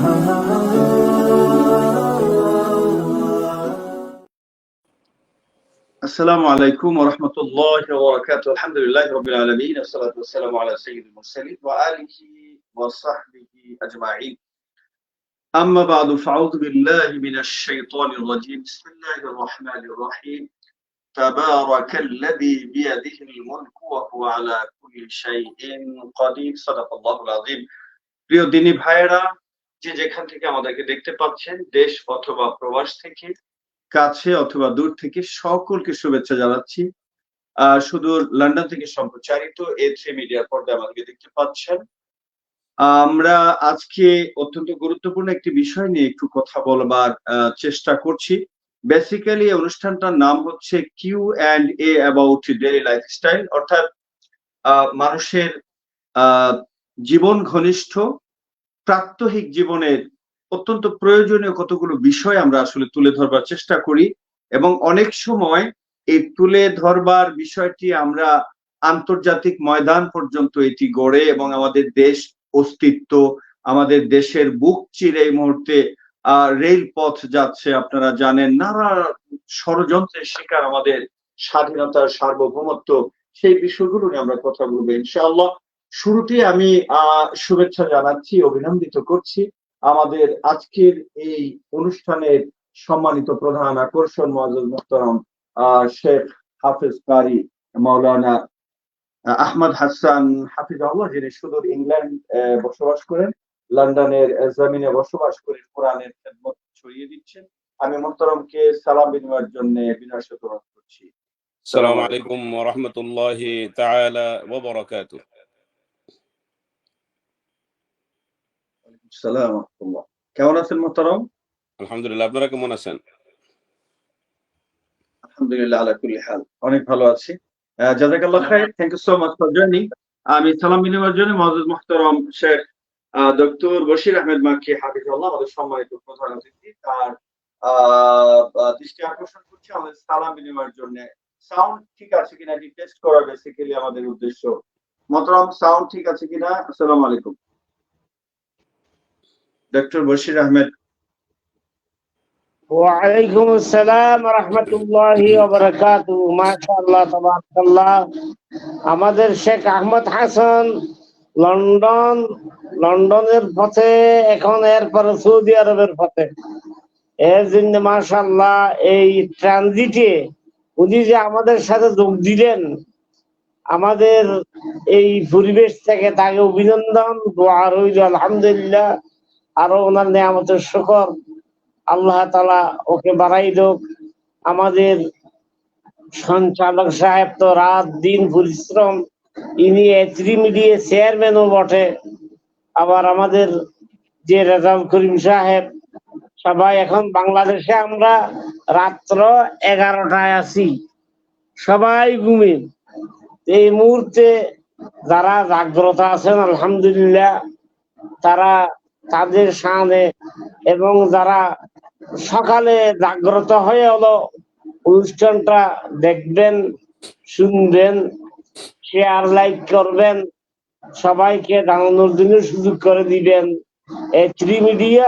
আসসালামু আলাইকুম ওয়া রাহমাতুল্লাহি ওয়া বারাকাতুহু। আলহামদুলিল্লাহি রাব্বিল আলামিন ওয়াসসালাতু ওয়াসসালামু আলা সাইয়্যিদিল মুরসালিন ওয়া আলিহি ওয়া সাহবিহি আজমাইন। আম্মা বা'দু ফাআউযু বিল্লাহি মিনাশ শাইতানির রাজীম। বিসমিল্লাহির রাহমানির রাহিম। তাবারাকাল্লাযী বিয়াদিহিল মুলকু ওয়া হুয়া আলা কুল্লি শাইইন কাদির। সাদাকাল্লাহুল আযীম। প্রিয় দিনী ভাইয়েরা, যে যেখান থেকে আমাদেরকে দেখতে পাচ্ছেন, দেশ অথবা প্রবাস থেকে, কাছে অথবা দূর থেকে, সকলকে শুভেচ্ছা জানাচ্ছি। সুদূর লন্ডন থেকে সম্প্রচারিত A3 মিডিয়ার পর্দায় আমাদেরকে দেখতে পাচ্ছেন। আমরা আজকে অত্যন্ত গুরুত্বপূর্ণ একটি বিষয় নিয়ে একটু কথা বলবার চেষ্টা করছি। বেসিক্যালি এই অনুষ্ঠানটার নাম হচ্ছে Q&A অ্যাবাউট ডেইলি লাইফস্টাইল, অর্থাৎ মানুষের জীবন ঘনিষ্ঠ প্রাত্যহিক জীবনের অত্যন্ত প্রয়োজনীয় কতগুলো বিষয় আমরা আসলে তুলে ধরবার চেষ্টা করি, এবং অনেক সময় এই তুলে ধরবার বিষয়টি আমরা আন্তর্জাতিক ময়দান পর্যন্ত এটি গড়ে, এবং আমাদের দেশ অস্তিত্ব, আমাদের দেশের বুক চিরে এই মুহূর্তে রেলপথ যাচ্ছে, আপনারা জানেন, নানা ষড়যন্ত্রের শিকার আমাদের স্বাধীনতার সার্বভৌমত্ব, সেই বিষয়গুলো নিয়ে আমরা কথা বলবো ইনশাআল্লাহ। শুরুতে আমি শুভেচ্ছা জানাচ্ছি, অভিনন্দিত করছি আমাদের আজকের এই অনুষ্ঠানের সম্মানিত প্রধান আকর্ষণ মুআজ্জাজ মুহতারাম শেখ হাফেজ কারি মাওলানা আহমদ হাসান হাফিজাহুল্লাহ, যিনি সুদূর ইংল্যান্ড বসবাস করেন, লন্ডনের জমিনে বসবাস করে কোরআনের খেদমত ছড়িয়ে দিচ্ছেন। আমি মুহতারামকে সালাম বিনিময়ের জন্য বিনয়ের সাথে অনুরোধ করছি। আসসালামু আলাইকুম ওয়া রাহমাতুল্লাহি তাআলা ওয়া বারাকাতুহু। সালাম রাহমাতুল্লাহ। কেমন আছেন মুহতারাম? আলহামদুলিল্লাহ, আপনারা কেমন আছেন? আলহামদুলিল্লাহ আলা কুল্লি হাল, অনেক ভালো আছি। জাযাকাল্লাহ খাইর, thank you so much for joining. আমি সালাম বিনিময়ের জন্য মুআজ্জাজ মুহতারাম শেখ ডক্টর বশির আহমেদ মাক্কি হাফিজাহুল্লাহ, আমাদের সম্মানিত প্রধান অতিথি, তার দৃষ্টি আকর্ষণ করছি আমাদের সালাম বিনিময়ের জন্য। সাউন্ড ঠিক আছে কিনা এটি টেস্ট করা বেসিক্যালি আমাদের উদ্দেশ্য। মুহতারাম, সাউন্ড ঠিক আছে কিনা? আসসালামু আলাইকুম ডক্টর বশির আহমেদ। ওয়ালাইকুম আসসালাম ওয়া রাহমাতুল্লাহি ওয়া বারাকাতুহু। মাশাআল্লাহ, তাবারাকাল্লাহ। আমাদের শেখ আহমদ হাসান লন্ডনের পথে, এখন এরপরে সৌদি আরবের পথে। এর জন্য মাশাআল্লাহ এই ট্রানজিটে উনি যে আমাদের সাথে যোগ দিলেন, আমাদের এই পরিবেশ থেকে তাকে অভিনন্দন, দোয়া রইল আলহামদুলিল্লাহ। আরো ওনার নিয়ামতের শুকর, আল্লাহ তাআলা ওকে বাড়াই হোক। আমাদের সঞ্চালক সাহেব তো রাত দিন পরিশ্রম, ইনি A3 মিডিয়া চেয়ারম্যানও বটে। আবার আমাদের যে রেজাউল করিম সাহেব, সবাই এখন বাংলাদেশে আমরা রাত্র 11টায় আছি, সবাই ঘুমে। এই মুহূর্তে যারা জাগ্রত আছেন আলহামদুলিল্লাহ, তারা তাদের শানে, এবং যারা সকালে জাগ্রত হয়ে হলো অনুষ্ঠানটা দেখবেন, শুনবেন, শেয়ার লাইক করবেন, সবাইকে জানানোর জন্য সুযোগ করে দিবেন। A3 মিডিয়া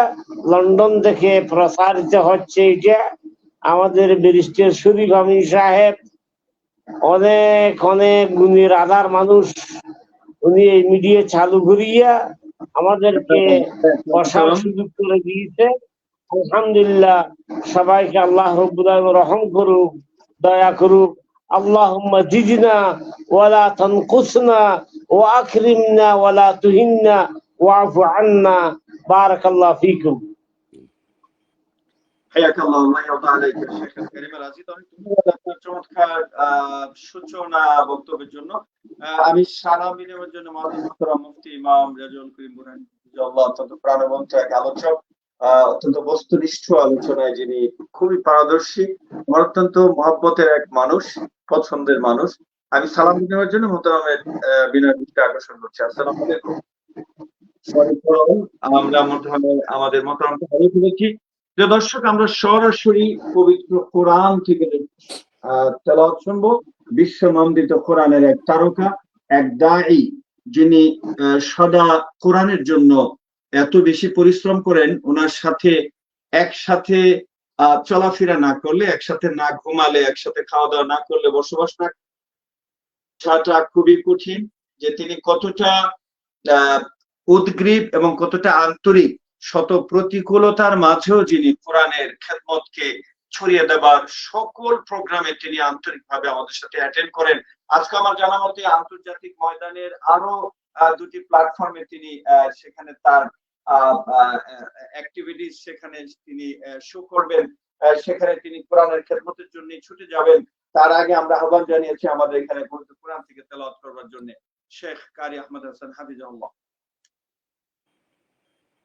লন্ডন থেকে প্রসারিত হচ্ছে। এটা আমাদের ব্যারিস্টার শরীফ আমিন সাহেব, অনেক অনেক গুণীর আধার মানুষ, উনি এই মিডিয়া চালু করিয়া আমাদেরকে বসার সুযোগ করে দিয়েছে। আলহামদুলিল্লাহ, সবাইকে আল্লাহ রাব্বুল আলামিন রহম করুক, দয়া করুক। আল্লাহুম্মা জিদনা ওয়ালা তানকুসনা ওয়া আকরিমনা ওয়ালা তুহিন্না ওয়াফু আন্না। বারাকাল্লাহু ফীকুম। হায়াকাল্লাহ, আল্লাহ ইয়ারদা আলাইকা শেখ কারীম রাজিদ। অনেক ধন্যবাদ আপনার চমৎকার সূচনা বক্তব্যের জন্য। আমি সালাম বিনিময়ের জন্য মুআজ্জাজ মুহতারাম মুফতি ইমাম রেজাউল করিম বুরহানি হাফিজাহুল্লাহ, অত্যন্ত প্রাণবন্ত এক আলোচক, অত্যন্ত বস্তুনিষ্ঠ আলোচনায় যিনি খুবই পারদর্শী, আমার অত্যন্ত মহব্বতের এক মানুষ, পছন্দের মানুষ। আমি সালাম বিনিময়ের জন্য মুহতারামের বিনয় দৃষ্টি আকর্ষণ করছি। আসসালামু আলাইকুম। আমরা আমাদের মোহতারামকে হারিয়ে ফেলেছি। প্রিয় দর্শক, আমরা সরাসরি পবিত্র কোরআন থেকে তেলাওয়াত শুনবো। বিশ্বনন্দিত কোরআনের এক তারকা, এক দাঈ, যিনি সদা কোরআনের জন্য এত বেশি পরিশ্রম করেন, ওনার সাথে একসাথে চলাফেরা না করলে, একসাথে না ঘুমালে, একসাথে খাওয়া দাওয়া না করলে বসবাস না করাটা খুবই কঠিন। যে তিনি কতটা উদগ্রীব এবং কতটা আন্তরিক, শত প্রতিকূলতার মাঝেও যিনি কোরআনের খেদমতকে ছড়িয়ে দেবার সকল প্রোগ্রামে তিনি আন্তরিকভাবে আমাদের সাথে অ্যাটেন্ড করেন। আজকে আমার জানা মতে আন্তর্জাতিক ময়দানের আরো দুটি প্ল্যাটফর্মে তিনি সেখানে তার অ্যাক্টিভিটিস সেখানে তিনি শো করবেন, সেখানে তিনি কোরআনের খেদমতের জন্য ছুটে যাবেন। তার আগে আমরা আহ্বান জানিয়েছি আমাদের এখানে কোরআন থেকে তেলাওয়াত করবার জন্য শেখ কারি আহমদ হাসান হাফিজাহুল্লাহ।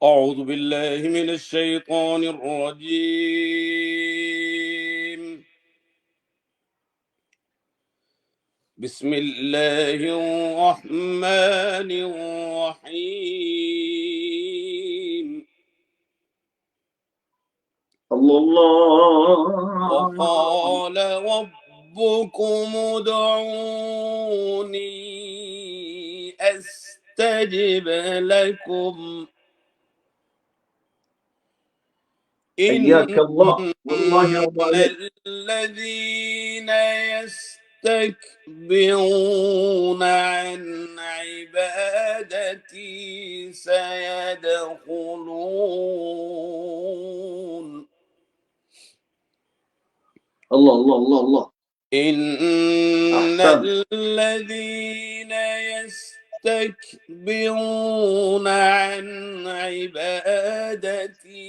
أعوذ بالله من الشيطان الرجيم. بسم الله الرحمن الرحيم. الله. وقال ربكم ادعوني أستجب لكم. حياك الله والله إن يرضى عليك. الذين يستكبرون عن عبادتي سيدخلون. الله الله الله الله. إن أحسن. الذين يستكبرون عن عبادتي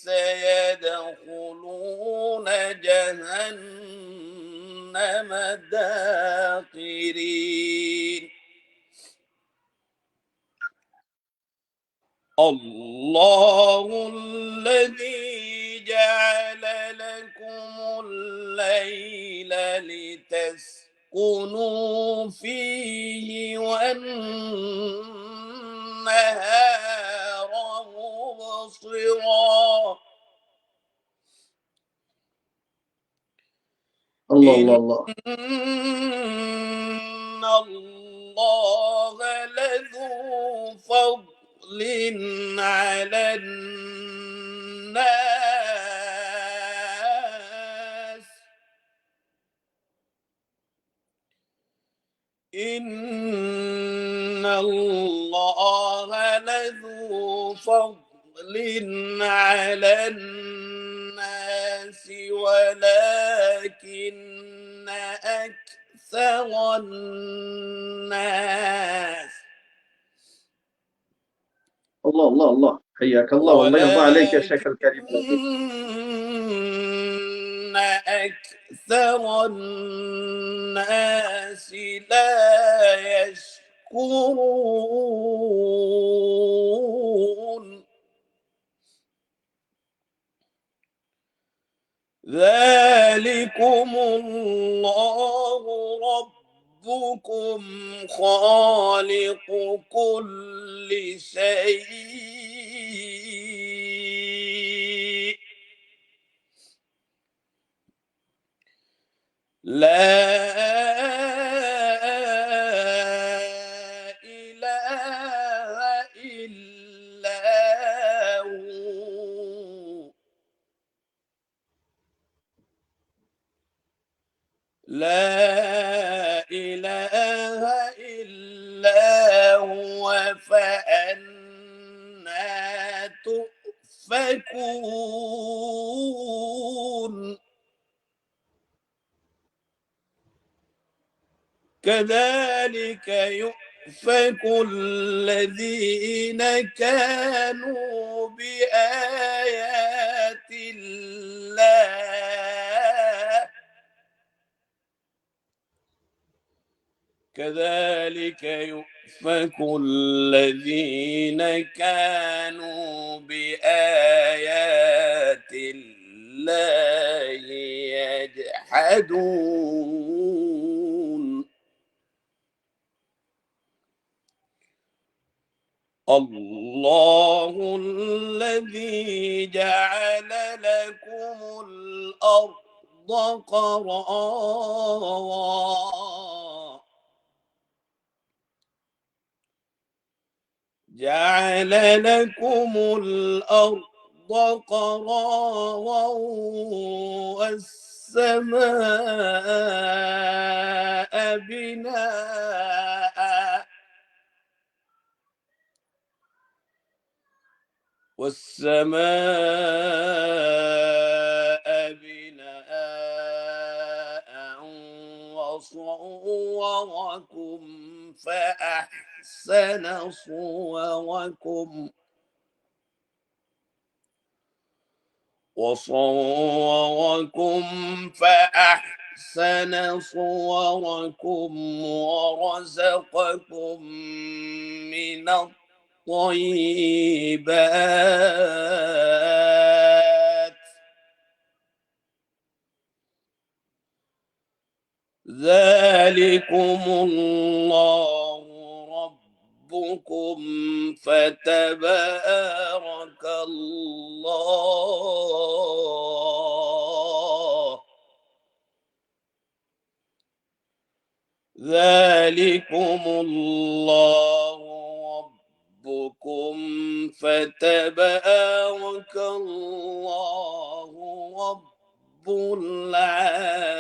سيدخلون جهنم داخرين. الله الذي جعل لكم الليل لتسكنوا فيه والنهار مبصرا. الله الله الله. إن الله لذو فضل على الناس. إن الله لذو فضل على الناس ولكن أكثر الناس. الله الله الله. حياك الله والله يرضى عليك يا شيخ الكريم. ولكن أكثر الناس لا يشكرون. ذلكم الله ربكم خالق كل شيء لا إله إلا هو. لا إله إلا هو فأنى تؤفكون. كذلك يؤفك الذين كانوا بآيات الله. كذلك يؤفك الذين كانوا بآيات الله يجحدون. الله الذي جعل لكم الأرض قرارا جعل لكم الأرض قرارا والسماء بناء وصوركم فأحسن صوركم ورزقكم من الطيبات ذلكم الله ربكم فتبارك الله ذلكم الله ربكم فتبارك الله رب العالمين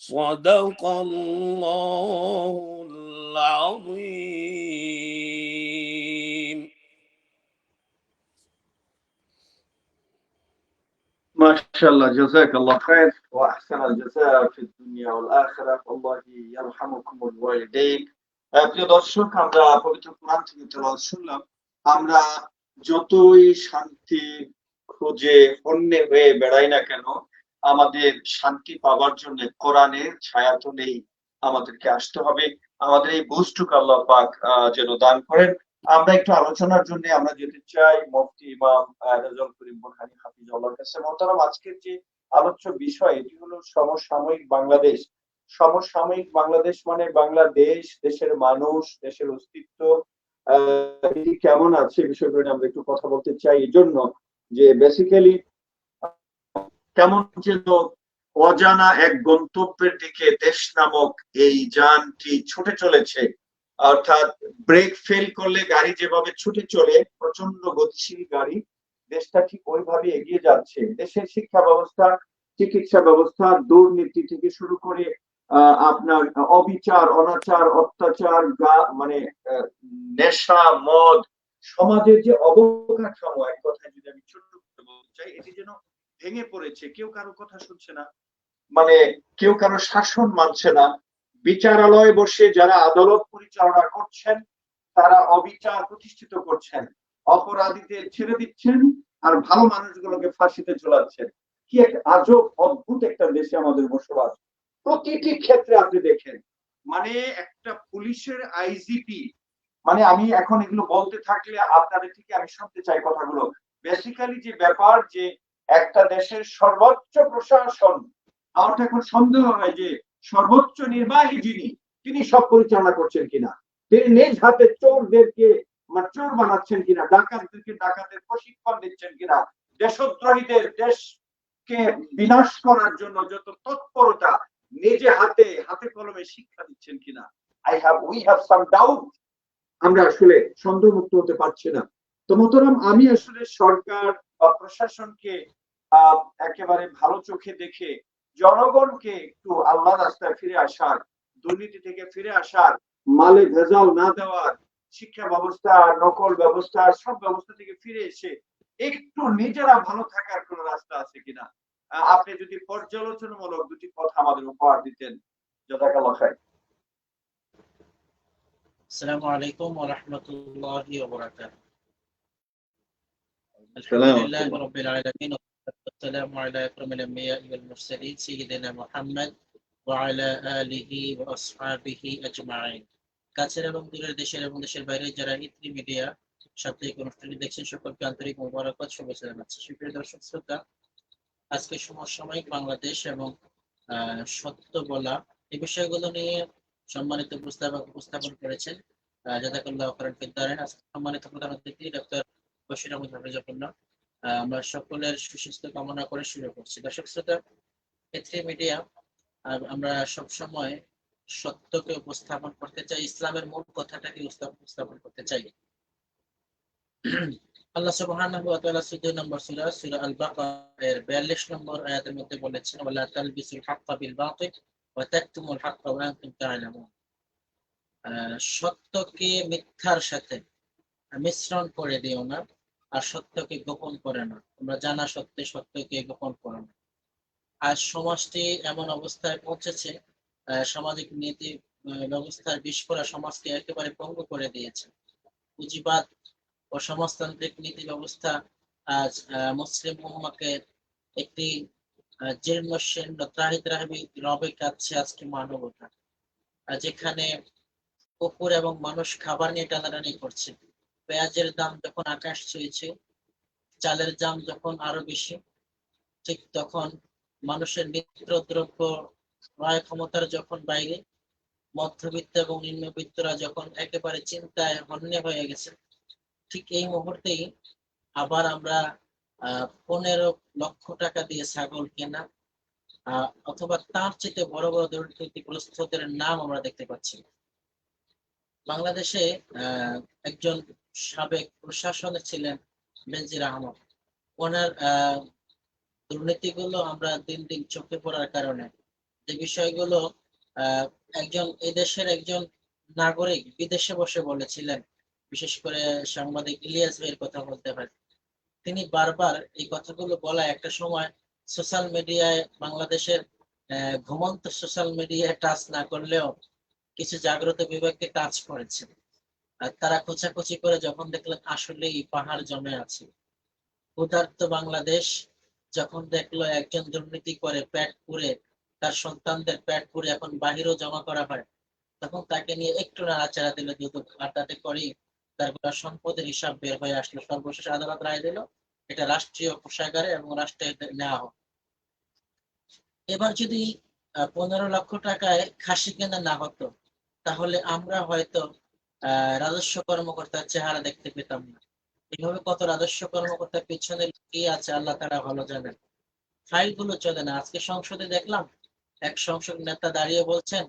صدق الله العظيم ما شاء الله جزاك الله خير وأحسن الجزاء في الدنيا والآخرة والله يرحمكم الوالدين প্রিয় দর্শক আমরা পবিত্র কোরআন থেকে তেলাওয়াত শুনলাম আমরা যতই শান্তি খুঁজে অন্যে হয়ে বেড়াই না কেন আমাদের শান্তি পাওয়ার জন্য কোরআনের ছায়াতলেই আমাদেরকে আসতে হবে আমাদের এই বুঝটুকু আল্লাহ পাক যেন দান করেন আমরা একটু আলোচনার জন্য আমরা যেতে চাই মুফতি ইমাম রেজাউল করিম বুরহানি হাফিজাহুল্লাহর কাছে মোহতারাম আজকের যে আলোচ্য বিষয় এটি হলো সমসাময়িক বাংলাদেশ সমসাময়িক বাংলাদেশ মানে বাংলাদেশ দেশের মানুষ দেশের অস্তিত্ব এটি কেমন আছে বিষয়গুলো নিয়ে আমরা একটু কথা বলতে চাই এই জন্য যে বেসিক্যালি কেমন যেন অজানা এক গন্তব্যের দিকে দেশ নামক এই যানটি ছুটে চলেছে অর্থাৎ ব্রেক ফেল করলে গাড়ি যেভাবে ছুটে চলে প্রচন্ড গতিশীল গাড়ি দেশটা ঠিক ওইভাবে এগিয়ে যাচ্ছে দেশের শিক্ষা ব্যবস্থা চিকিৎসা ব্যবস্থা দুর্নীতি থেকে শুরু করে আপনার অবিচার অনাচার অত্যাচার মানে নেশা মদ সমাজের যে অবকাঠামো এক কথায় যদি আমি ছোট্ট করে বলতে চাই এটি যেন ভেঙে পড়েছে কেউ কারো কথা শুনছে না মানে কেউ কারো শাসন মানছে না বিচারালয়ে বসে যারা আদালত পরিচালনা করছেন তারা অবিচার প্রতিষ্ঠিত করছেন অপরাধীদের ছেড়ে দিচ্ছেন আর ভালো মানুষগুলোকে ফাঁসিতে ঝোলাচ্ছেন কি এক আজব অদ্ভুত একটা দেশে আমাদের বসবাস প্রতিটি ক্ষেত্রে আপনি দেখেন মানে একটা পুলিশের আইজিপি মানে আমি এখন এগুলো বলতে থাকলে আপনাদের থেকে আমি শুনতে চাই কথাগুলো বেসিক্যালি যে ব্যাপার যে একটা দেশের সর্বোচ্চ প্রশাসন আমার তো এখন সন্দেহ হয় যে সর্বোচ্চ নির্বাহী যিনি তিনি সব পরিচালনা করছেন কিনা তিনি নিজ হাতে চোরদেরকে চোর বানাচ্ছেন কিনা ডাকাতদেরকে ডাকাতের প্রশিক্ষণ দিচ্ছেন কিনা দেশদ্রোহীদের দেশকে বিনাশ করার জন্য যত তৎপরতা নিজে হাতে কলমে শিক্ষা দিচ্ছেন কিনা উই হ্যাভ সাম ডাউট আমরা আসলে সন্দেহমুক্ত হতে পারছি না তো মোহতারাম আমি আসলে সরকার বা প্রশাসনকে একেবারে ভালো চোখে দেখে জনগণকে একটু আল্লাহর রাস্তায় ফিরে আসার দুর্নীতি থেকে ফিরে আসার মালে ভেজাল না দেওয়ার শিক্ষা ব্যবস্থা নকল ব্যবস্থা সব ব্যবস্থা থেকে ফিরে এসে একটু নিজেরা ভালো থাকার কোন রাস্তা আছে কিনা আপনি যদি পর্যালোচনামূলক দুটি কথা আমাদের উপহার দিতেন জাযাকাল্লাহ খাইর السلام عليكم ورحمة الله وبركاته. السلام الحمد لله رب العالمين والسلام على أكرم الأنبياء والمرسلين سيدنا محمد وعلى آله وأصحابه أجمعين. কাছের এবং দূরের দেশের এবং দেশের বাইরে যারা ইত্রি মিডিয়া সাপ্তাহিক অনুষ্ঠানটি দেখছেন সকলকে আন্তরিক মোবারকবাদ শুভেচ্ছা জানাচ্ছি। সুপ্রিয় দর্শক শ্রোতা, আজকে সমসাময়িক বাংলাদেশ এবং সত্য বলা এই বিষয়গুলো নিয়ে সম্মানিত উপস্থাপন করেছেন জাযাকাল্লাহু খাইরান ফিদ-দারাইন। সম্মানিত প্রধান অতিথি ডক্টর বশির আহমদ হাফিজাহুল্লাহ। আমরা সকলের সুস্বাস্থ্য কামনা করে শুরু করছি। দর্শক শ্রোতা, ইত্রি মিডিয়া আমরা সবসময় সত্যকে উপস্থাপন করতে চাই, ইসলামের মূল কথাটাকে উপস্থাপন করতে চাই। আল্লাহ সুবহানাহু ওয়া তাআলা 14 নম্বর সূরা সূরা আল-বাকারা এর 42 নম্বর আয়াতের মধ্যে বলেছেন, ওয়ালা তালবিসুল হাক্কা বিল বাতিল ওয়া তাকতুমুল হাক্কা ওয়া আনতুম তা'লামুন। সত্যকে মিথ্যার সাথে মিশ্রণ করে দিও না, আর সত্যকে গোপন করে না। তোমরা জানা সত্ত্বে সত্যকে গোপন করো না। আজ সমাজটি এমন অবস্থায় পৌঁছেছে, সামাজিক নীতি ব্যবস্থার বিস্ফোরা সমাজকে একেবারে পঙ্গু করে দিয়েছে। পুঁজিবাদ ও সমাজতান্ত্রিক নীতি ব্যবস্থা আজ মুসলিম উম্মাকে একটি জীর্ণশীর্ণ ত্রাহি ত্রাহি রবে কাটছে আজকে মানবতা, যেখানে কুকুর এবং মানুষ খাবার নিয়ে টানাটানি করছে। পেঁয়াজের দাম যখন আকাশ ছুঁয়েছে, চালের দাম যখন আরো বেশি, ঠিক তখন মানুষের নিত্য দ্রব্য ক্রয় ক্ষমতার যখন বাইরে, মধ্যবিত্ত এবং নিম্নবিত্তরা যখন একেবারে চিন্তায় হন্যে হয়ে গেছে, ঠিক এই মুহূর্তেই আবার আমরা 15 লক্ষ টাকা দিয়ে ছাগল কেনা অথবা তার চেয়ে বড় বড় দুর্নীতিগ্রস্তদের নাম আমরা দেখতে পাচ্ছি। বাংলাদেশে একজন সাবেক প্রশাসনে ছিলেন বেনজির আহমদ। ওনার দুর্নীতিগুলো আমরা দিন দিন চোখে পড়ার কারণে, যে বিষয়গুলো একজন এদেশের একজন নাগরিক বিদেশে বসে বলেছিলেন, বিশেষ করে সাংবাদিক ইলিয়াস ভাইয়ের কথা বলতে হয়। তিনি বারবার এই কথাগুলো বলা একটা সময় সোশ্যাল মিডিয়ায়, বাংলাদেশের ঘুমন্ত সোশ্যাল মিডিয়ায় টাচ না করলেও কিছু জাগ্রত বিভাগকে টাচ করেছে। আর তারা খোঁচাখুচি করে যখন দেখলেন আসলেই পাহাড় জমে আছে, ক্ষুধার্ত বাংলাদেশ যখন দেখলো একজন দুর্নীতি করে পেট পুড়ে, তার সন্তানদের পেট পুড়ে এখন বাহিরেও জমা করা হয়, তখন তাকে নিয়ে একটু নাড়াচাড়া দিল দুদক, আর তাতে করেই তার গোটা সম্পদের হিসাব বের হয়ে আসলো। সর্বশেষ আদালত রায় দিল এটা রাষ্ট্রীয় কোষাগারে এবং রাষ্ট্রে নেওয়া হোক। এবার যদি 15 লক্ষ টাকায় খাসি কেনা না হতো, তাহলে আমরা হয়তো রাজস্ব কর্মকর্তার চেহারা দেখতে পেতাম না। এইভাবে কত রাজস্ব কর্মকর্তার পিছনে কি আছে আল্লাহ তাআলা ভালো জানেন। ফাইল গুলো চলে না। আজকে সংসদে দেখলাম এক সংসদ নেতা দাঁড়িয়ে বলছেন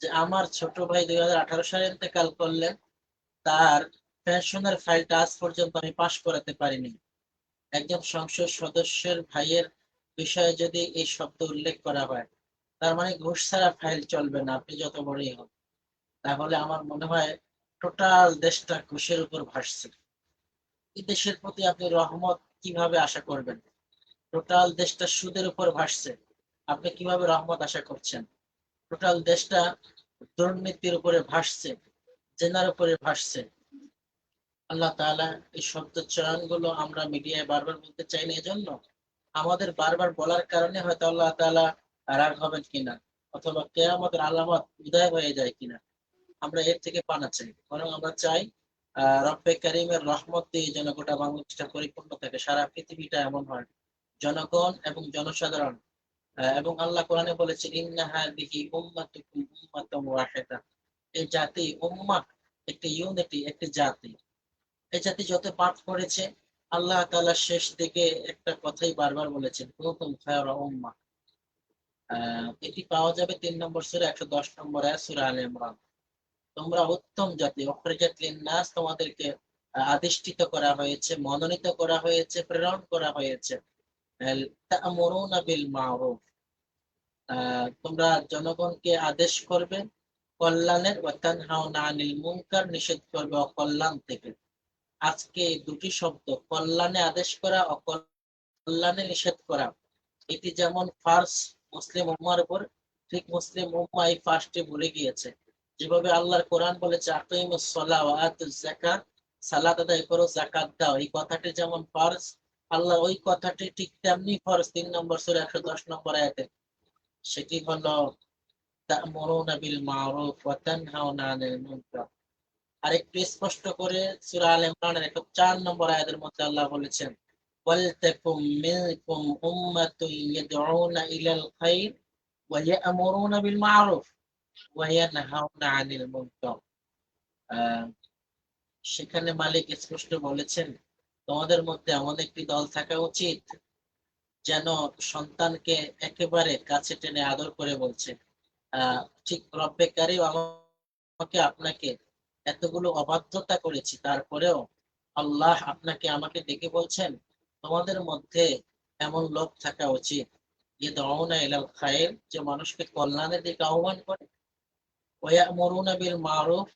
যে আমার ছোট ভাই 2018 সালে ইন্তেকাল করলেন, তার পেনশনের ফাইলটা আজ পর্যন্ত আমি পাশ করাতে পারিনি। একজন সংসদ সদস্যের ভাইয়ের বিষয়ে যদি এই শব্দ উল্লেখ করা হয়, তার মানে ঘুষ ছাড়া ফাইল চলবে না, আপনি যত বড়ই হন। তাহলে আমার মনে হয় টোটাল দেশটা ঘুষের উপর ভাসছে। এই দেশের প্রতি আপনি রহমত কিভাবে আশা করবেন? টোটাল দেশটা সুদের উপর ভাসছে, আপনি কিভাবে রহমত আশা করছেন? টোটাল দেশটা দুর্নীতির উপরে ভাসছে, জেনার উপরে ভাসছে। আল্লাহ তাআলা এই শব্দোচ্চারণ গুলো আমরা মিডিয়ায় বারবার বলতে চাই না, এজন্য আমাদের বারবার বলার কারণে হয়তো আল্লাহ তাআলা রাগ হবেন কিনা, অথবা কিয়ামতের আলামত উদয় হয়ে যায় কিনা, আমরা এর থেকে পানা চাই। বরং আমরা চাই রব্বে কারিমের রহমত দিয়ে যেন গোটা বাংলাদেশটা পরিপূর্ণ থাকে, সারা পৃথিবীটা এমন হয়। জনগণ এবং জনসাধারণ এবং আল্লাহ কোরআনে বলেছে ইন্না হাযিহি উম্মাতুকুম উম্মাতান ওয়াহিদা, এই জাতি উম্মাহ, একটি ইউনিটি, একটি জাতি। এই জাতি যত পাপ করেছে, আল্লাহ তাআলা শেষ দিকে একটা কথাই বারবার বলেছেন, কুনতুম খায়রা উম্মাহ। এটি পাওয়া যাবে 3 নম্বর সূরা 110 নম্বর আয়াত সূরা আলে ইমরান। তোমরা উত্তম জাতি, উখরিজাত লিন-নাস, তোমাদেরকে আদিষ্টিত করা হয়েছে, মনোনীত করা হয়েছে, প্রেরণ করা হয়েছে। তা'মুরুনা বিল মা'রুফ, তোমরা জনগণকে আদেশ করবে কল্যাণের, ওয়া তানহাউনা আনিল মুনকার, নিষেধ করবে অকল্যাণ থেকে। আজকে এই দুটি শব্দ, কল্যাণে আদেশ করা, অকল্যাণে নিষেধ করা, এটি যেমন ফার্স মুসলিম উম্মার উপর, ঠিক মুসলিম উম্মা এই ফার্সটি ভুলে গিয়েছে। যেভাবে আল্লাহর কোরআন বলেছে আকিমুস সালাহ ওয়া আতুজ যাকাত, সালাত আদায় করো, যাকাত দাও, এই কথাটি যেমন ফার্স, আল্লাহ ওই কথাটি ঠিক তেমনি ফার্স 3 নম্বর সূরা 110 নম্বর আয়াতে। সেটি হলো তা'মুরুনা বিল মা'রুফ ওয়া তানহাউনা আনিল মুনকার। আরেকটু স্পষ্ট করে সূরা আলে ইমরানের 104 নম্বর আয়াতের মধ্যে আল্লাহ বলেছেন ওয়ালতাকুম মিনকুম উম্মাতুন ইয়াদউনা ইলাল খায়র ওয়া ইয়া'মুরুনা বিল মা'রুফ ওয়া ইয়ানহাউনা আনিল মুনকার। সেখানে মালিক স্পষ্ট বলেছেন তোমাদের মধ্যে এমন একটি দল থাকা উচিত যেন সন্তানকে একেবারে কাছে টেনে আদর করে বলছে, ঠিক রব্বে কারিম আমাকে আপনাকে এতগুলো অবাধ্যতা করেছি, তারপরেও আল্লাহ আপনাকে আমাকে ডেকে বলছেন তোমাদের মধ্যে এমন লোক থাকা উচিত ইয়াদউনা ইলাল খায়র, যে মানুষকে কল্যাণের দিকে আহ্বান করে, ওয়ায়ামুরুনা বিল মারুফ,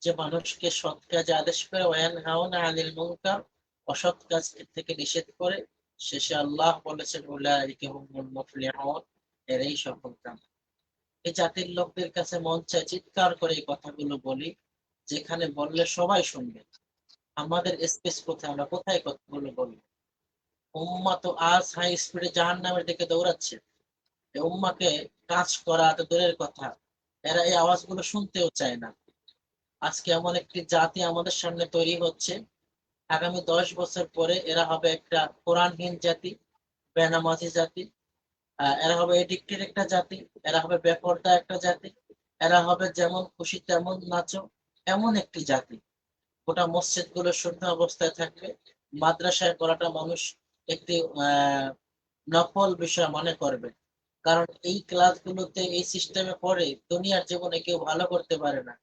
যে মানুষকে সৎ কাজে আদেশ করে, ওয়ায়ানহাউনা আনিল মুনকার, অসৎ কাজ থেকে নিষেধ করে। শেষে আল্লাহ বলেছেন উলাইকা হুমুল মুফলিহুন, এরাই সফলকাম। এই জাতির লোকদের কাছে মন চায় চিৎকার করে এই কথাগুলো বলি, যেখানে বললে সবাই শুনবে। আমাদের স্পেস কোথায়, আমরা কোথায় কথাগুলো বলবো? উম্মা তো আজ হাই স্পিডে জাহান্নামের দিকে দৌড়াচ্ছে। এই উম্মাকে কাজ করা তো দূরের কথা, এরা এই আওয়াজগুলো শুনতেও চায় না। আজকে এমন একটি জাতি আমাদের সামনে তৈরি হচ্ছে, আগামী 10 বছর পরে এরা হবে একটা কোরআনহীন জাতি, বেনামাজি জাতি। এরা হবে এডিক্টেড একটা জাতি, এরা হবে বেপরদা একটা জাতি, এরা হবে যেমন খুশি তেমন নাচো এমন একটি জাতি। গোটা মসজিদ গুলো শূন্য অবস্থায় থাকবে, মাদ্রাসায় পড়াটা মানুষ একটি আহ নকল বিষয় মনে করবে। কারণ এই ক্লাসগুলোতে এই সিস্টেমে পড়ে দুনিয়ার জীবনে কেউ ভালো করতে পারে না।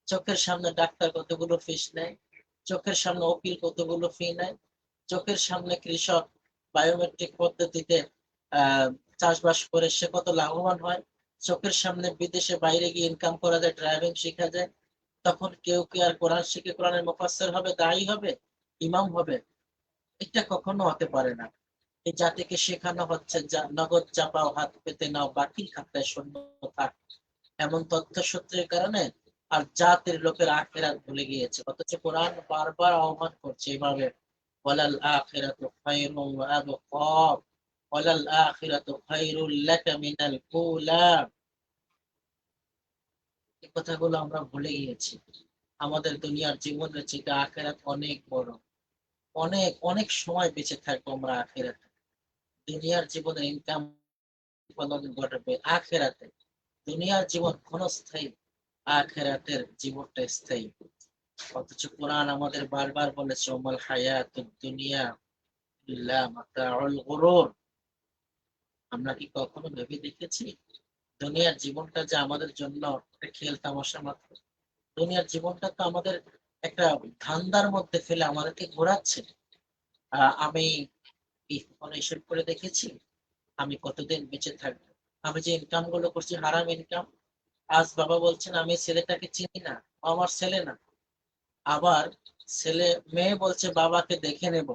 চোখের সামনে ডাক্তার কতগুলো ফিস নেয়, চোখের সামনে উকিল কতগুলো ফি নেয়, চোখের সামনে কৃষক বায়োমেট্রিক পদ্ধতিতে চাষবাস করে সে কত লাভবান হয়, চোখের সামনে বিদেশে বাইরে গিয়ে ইনকাম করা যায়, ড্রাইভিং শেখা যায়। তখন কেউ কি আর কোরআন শিখে কোরআনের মুফাসসির হবে, দায়ী হবে, ইমাম হবে? এটা কখনো হতে পারে না। এই জাতিকে শেখানো হচ্ছে নগদ চাপাও হাত পেতে নাও বাকি খাতায় শূন্য থাক, এমন তথ্য সূত্রের কারণে আর জাতির লোকের আখিরাত ভুলে গিয়েছে। অথচ কোরআন বারবার আহ্বান করছে এইভাবে, ওয়ালাল আখিরাতু খায়রুন ওয়া আবকা, ওয়ালাল আখিরাতু খায়রুল লাকা মিনাল উলা। এই কথাগুলো আমরা ভুলে গিয়েছি। আমাদের দুনিয়ার জীবনের থেকে আখিরাত অনেক বড়। অনেক অনেক সময় বেঁচে থাকবো আমরা আখিরাতে। দুনিয়ার জীবনে ইনকাম ফলন ঘটবে আখিরাতে। দুনিয়ার জীবন ক্ষণস্থায়ী, আখিরাতের জীবনটা স্থায়ী। অথচ কোরআন আমাদের বারবার বলেছে ওমাল হায়াতুদ দুনিয়া ইল্লা মাতাউল গুরুর। আমরা কি কখনো ভেবে দেখেছি দুনিয়ার জীবনটা যে আমাদের জন্য একটা খেল তামাশা মাত্র? দুনিয়ার জীবনটা তো আমাদের একটা ধান্দার মধ্যে ফেলে আমাদেরকে ঘোরাচ্ছে। আমি কখনো হিসেব করে দেখেছি আমি কতদিন বেঁচে থাকবো? আমি যে ইনকাম গুলো করছি হারাম ইনকাম। আজ বাবা বলছেন আমি ছেলেটাকে চিনি না, ও আমার ছেলে না। আবার ছেলে মেয়ে বলছে বাবাকে দেখে নেব,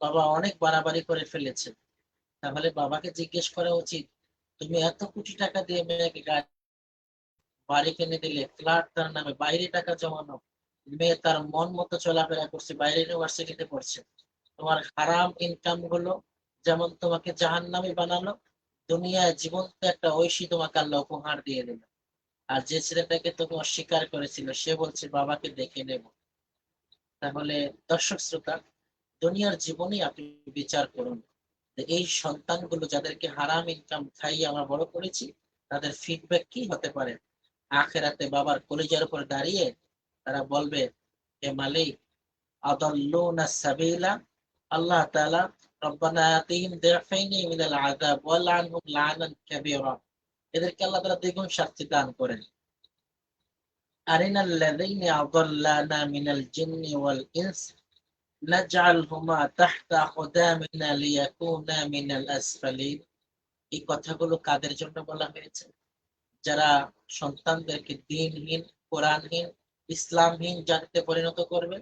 বাবা অনেক বাড়াবাড়ি করে ফেলেছে। তাহলে বাবাকে জিজ্ঞেস করা উচিত, তুমি এত কোটি টাকা দিয়ে মেয়েকে বাড়ি কিনে দিলে, ফ্ল্যাট তার নামে, বাইরে টাকা জমানো, মেয়ে তার মন মতো চলাফেরা করছে, বাইরে ইউনিভার্সিটিতে পড়ছে। তোমার হারাম ইনকাম গুলো যেমন তোমাকে জাহান্নামী বানালো, দুনিয়ায় জীবন্ত একটা ঐশী তোমাকে আল্লাহ উপহার দিয়ে দিল। আর যে ছেলেটাকে তুমি অস্বীকার করেছিল সে বলছে বাবাকে দেখে নেব। তাহলে দর্শক শ্রোতা, দুনিয়ার জীবনে আপনি বিচার করুন যে এই সন্তানগুলো যাদেরকে হারাম ইনকাম খাইয়ে আমরা বড় করেছি, তাদের ফিডব্যাক কি হতে পারে? আখেরাতে বাবার কলিজার উপর দাঁড়িয়ে তারা বলবে, হে মালিক আদাল্লুনা সাবিলা, আল্লাহ তাআলা রব্বানা আতিহিম দিফাইনি মিনাল আযাব ওয়ালআনহুম লা'নান কাবীরা, এদেরকে আল্লাহ তাআলা দ্বিগুণ শাস্তি দান করেন। আরিনাল লাযীনা আদাল্লানা মিনাল জিন্নি ওয়াল ইনস নাজআলহুমা তাহতা আকদামিনা লিয়াকুনা মিনাল আসফালিন। এই কথাগুলো কাদের জন্য বলা হয়েছে? যারা সন্তানদেরকে দিনহীন, কোরআনহীন, ইসলামহীন জাতিতে পরিণত করবে।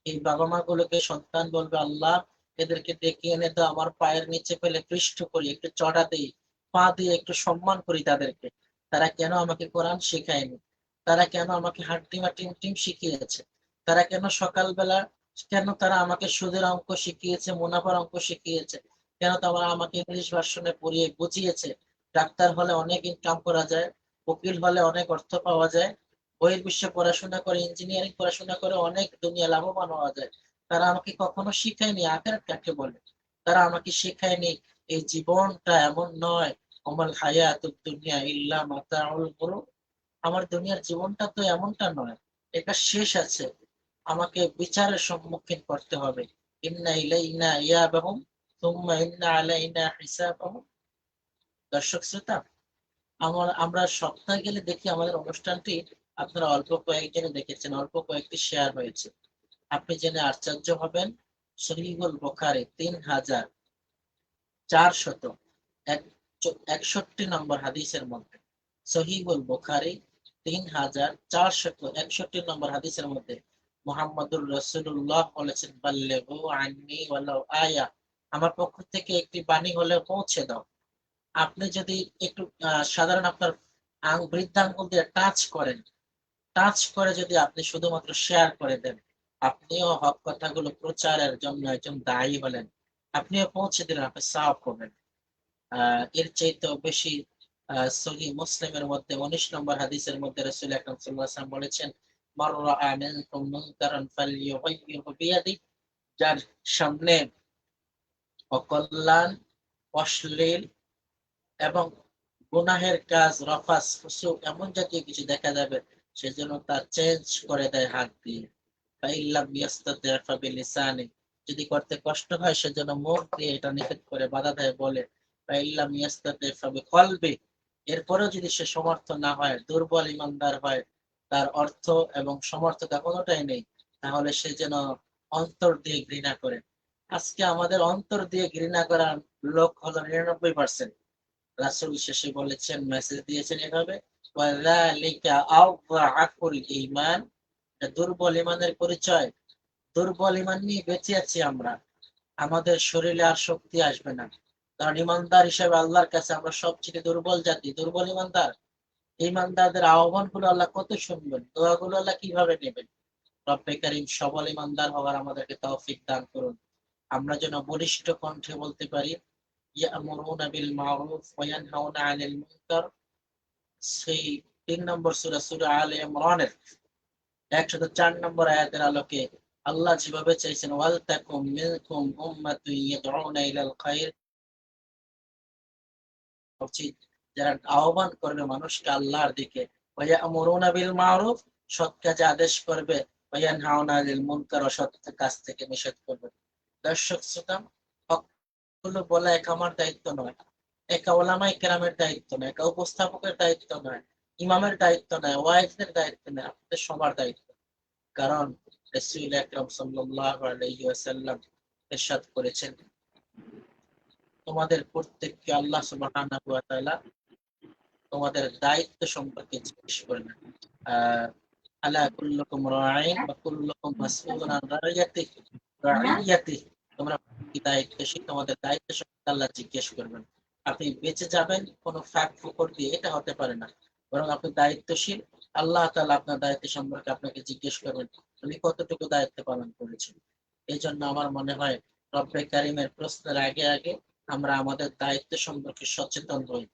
এই বাবা মা গুলোকে সন্তান বলবে, আল্লাহ এদেরকে ডেকে এনে দাও, আমার পায়ের নিচে ফেলে পৃষ্ঠ করি, একটু চড়া দিই, পা দিয়ে একটু সম্মান করি তাদেরকে। তারা কেন আমাকে কোরআন শেখায়নি? তারা কেন আমাকে হাড্ডিমা টিম টিম শিখিয়েছে? তারা কেন সকালবেলা, কেন তারা আমাকে সুদের অঙ্ক শিখিয়েছে, মুনাফার অঙ্ক শিখিয়েছে? কেন তারা আমাকে ইংলিশ ভার্সনে পড়িয়ে বুঝিয়েছে ডাক্তার হলে অনেক ইনকাম করা যায়, উকিল হলে অনেক অর্থ পাওয়া যায়, বহির্বিশ্বে পড়াশোনা করে, ইঞ্জিনিয়ারিং পড়াশোনা করে অনেক দুনিয়া লাভবান হওয়া যায়? তারা আমাকে কখনো শিখায়নি আখিরাত কাকে বলে। তারা আমাকে শেখায়নি এই জীবনটা এমন নয়, অমাল হায়াতুদ দুনিয়া ইল্লা মাতাউল গুরুর। আমার দুনিয়ার জীবনটা তো এমনটা নয়, এটা শেষ আছে, আমাকে বিচারের সম্মুখীন করতে হবে। ইন্না ইলাইনা ইয়াবাহুম সুম্মা ইন্না আলাইনা হিসাবাহুম। দর্শক শ্রোতা, আমরা সপ্তাহে গেলে দেখি আমাদের অনুষ্ঠানটি আপনারা অল্প কয়েকজনে দেখেছেন, অল্প কয়েকটি শেয়ার হয়েছে। আপনি জেনে আশ্চর্য হবেন, সহিহুল বুখারী 3461 নম্বর হাদিসের মধ্যে, সহিহুল বুখারী 3461 নম্বর হাদিসের মধ্যে মুহাম্মদুর রাসূলুল্লাহ বলেছেন, বাল্লিগু আন্নী ওয়ালাউ আয়া, আমার পক্ষ থেকে একটি বাণী হলেও পৌঁছে দাও। আপনি যদি একটু সাধারণ আপনার বৃদ্ধাঙ্গুল দিয়ে টাচ করেন, টাচ করে যদি আপনি শুধুমাত্র শেয়ার করে দেন, আপনিও হক কথাগুলো প্রচারের জন্য একজন দায়ী হলেন, আপনিও পৌঁছে দিলেন, আপনি সাওয়াব পাবেন। এর চাইতেও বেশি সহিহ মুসলিমের মধ্যে 19 নম্বর হাদিসের মধ্যে রাসূল আকরাম সাল্লাল্লাহু আলাইহি ওয়াসাল্লাম বলেছেন, মান রাআ মিনকুম মুনকারান ফালইয়ুগাইয়িরহু বিয়াদিহি, যার সামনে অকল্যাণ, অশ্লীল এবং গুনাহের কাজ, রফাস, ফুসুক এমন জাতীয় কিছু দেখা যাবে, সেজন্য তা চেঞ্জ করে দেয় হাত দিয়ে। ফাইল্লাম ইয়াস্তাতি ফাবিলিসানি, যদি করতে কষ্ট হয় সেজন্য মুখ দিয়ে এটা নিষেধ করে, বাধা দেয়, বলে ফাইল্লাম ইয়াস্তাতি ফাবিকলবি, এরপরেও যদি সে সমর্থ না হয়, দুর্বল ইমানদার হয়, তার অর্থ এবং সমর্থতা কোনোটাই নেই, তাহলে সে যেন অন্তর দিয়ে ঘৃণা করে। আজকে আমাদের অন্তর দিয়ে ঘৃণা করার লোক হলো 99%। রাসূল শেষে বলেছেন, মেসেজ দিয়েছেন এভাবে, ওয়াযালিকা আযআফুল ঈমান, দুর্বল ঈমানের পরিচয়। দুর্বল ঈমান নিয়ে বেঁচে আছি আমরা, আমাদের শরীরে আর শক্তি আসবে না, কারণ ঈমানদার হিসেবে আল্লাহর কাছে আমরা সবচেয়ে দুর্বল জাতি, দুর্বল ঈমানদার। ঈমানদারদের আহ্বান গুলো আল্লাহ কত শুনবেন, দোয়াগুলো আল্লাহ কিভাবে নেবেন। রব্বে কারীম সবল ঈমানদার হওয়ার আমাদেরকে তৌফিক দান করুন, আমরা যেন বলিষ্ঠ কণ্ঠে বলতে পারি, ইয়ামুরুনা বিল মারুফ ওয়া ইয়ানহাউনা আনিল মুনকার। সেই 3 নম্বর সূরা, সূরা আলে ইমরানের 104 নম্বর আয়াতের আলোকে আল্লাহ যেভাবে চাইছেন, ওয়াল তাকুম মিনকুম উম্মাতুন ইয়াদউনা ইলাল খায়র, উচিত যারা আহ্বান করবে মানুষকে আল্লাহর দিকে, ওয়া ইয়ামুরুনা বিল মারুফ, সৎ কাজে আদেশ করবে, ওয়া ইয়ানহাউনা আনিল মুনকার, অসৎ কাজ থেকে নিষেধ করবে। দর্শক শ্রোতা, হকগুলো বলা একা আমার দায়িত্ব নয়, একা ওলামায়ে কেরামের দায়িত্ব নয়, একা উপস্থাপকের দায়িত্ব নয়, ইমামের দায়িত্ব নয়, ওয়াইজদের দায়িত্ব নয়, আপনাদের সবার দায়িত্ব। কারণ রাসূল আকরাম সাল্লাল্লাহু আলাইহি ওয়াসাল্লাম ইরশাদ করেছেন, তোমাদের প্রত্যেককে আল্লাহ সুবহানাহু ওয়া তাআলা তোমাদের দায়িত্ব সম্পর্কে জিজ্ঞেস করেন। আলা কুল্লুকুম রাঈন ওয়া কুল্লুকুম মাসউলুন আন রাইয়াতিহি, তোমরা কি দায়িত্বশীল, তোমাদের দায়িত্ব সম্পর্কে আল্লাহ জিজ্ঞেস করবেন। আপনি বেঁচে যাবেন কোনো ফাঁক ফোকর দিয়ে, এটা হতে পারে না, বরং আপনি দায়িত্বশীল, আল্লাহ তাআলা আপনার দায়িত্ব সম্পর্কে আপনাকে জিজ্ঞেস করবেন, তুমি কতটুকু দায়িত্ব পালন করেছেন। এই জন্য আমার মনে হয় রব্বে কারিমের প্রশ্নের আগে আগে আমরা আমাদের দায়িত্ব সম্পর্কে সচেতন হই।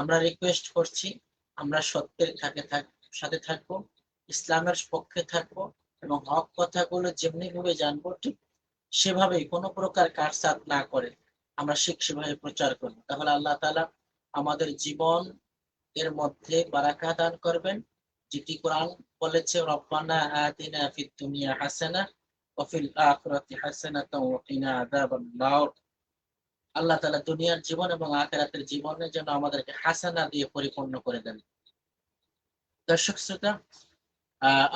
আমরা রিকোয়েস্ট করছি, আমরা সত্যের সাথে থাকবো, ইসলামের পক্ষে থাকবো, এবং হক কথাগুলো যেমনি ভাবে জানবো, ঠিক সেভাবেই কোনো প্রকার কাটছাঁট না করে আমরা সেভাবে প্রচার করবো। তাহলে আল্লাহ তাআলা আমাদের জীবন এর মধ্যে বারাকা দান করবেন, যেটি কোরআন বলেছে, রব্বানা আতিনা ফিদ দুনিয়া হাসানাহ ওয়া ফিল আখিরাতি হাসানাতাও ওয়া কিনা আযাবান নার। আল্লাহ তাআলা দুনিয়ার জীবন এবং আখিরাতের জীবনে যেন আমাদেরকে হাসানা দিয়ে পরিপূর্ণ করে দেন। দর্শক শ্রোতা,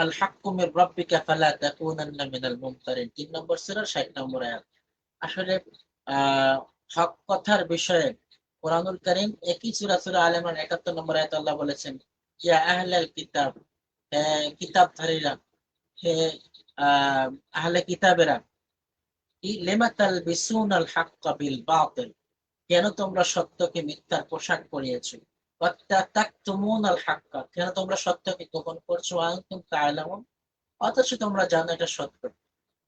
আল হাক্কু মির রাব্বিকা ফালা তাকুনান্না মিনাল মুমতারিন, 3 নম্বর সূরা 60 নম্বর আয়াত। আসলে হক কথার বিষয়ে কোরআনুল কারীম একই সূরা, সূরা আলে ইমরান 71 নম্বর আয়াতে আল্লাহ বলেছেন, ইয়া আহলাল কিতাব, হে কিতাবধারীরা, হে আহলে কিতাবেরা, লিমা তালবিসুনাল হাক্কা বিল বাতিল, কেন তোমরা সত্যকে মিথ্যার পোশাক পরিয়েছো, তাকতুমুনাল হাক্কা, কেন তোমরা সত্যকে গোপন করছো, আনতুম তা'লামুন, অথচ তোমরা জানো এটা সত্য।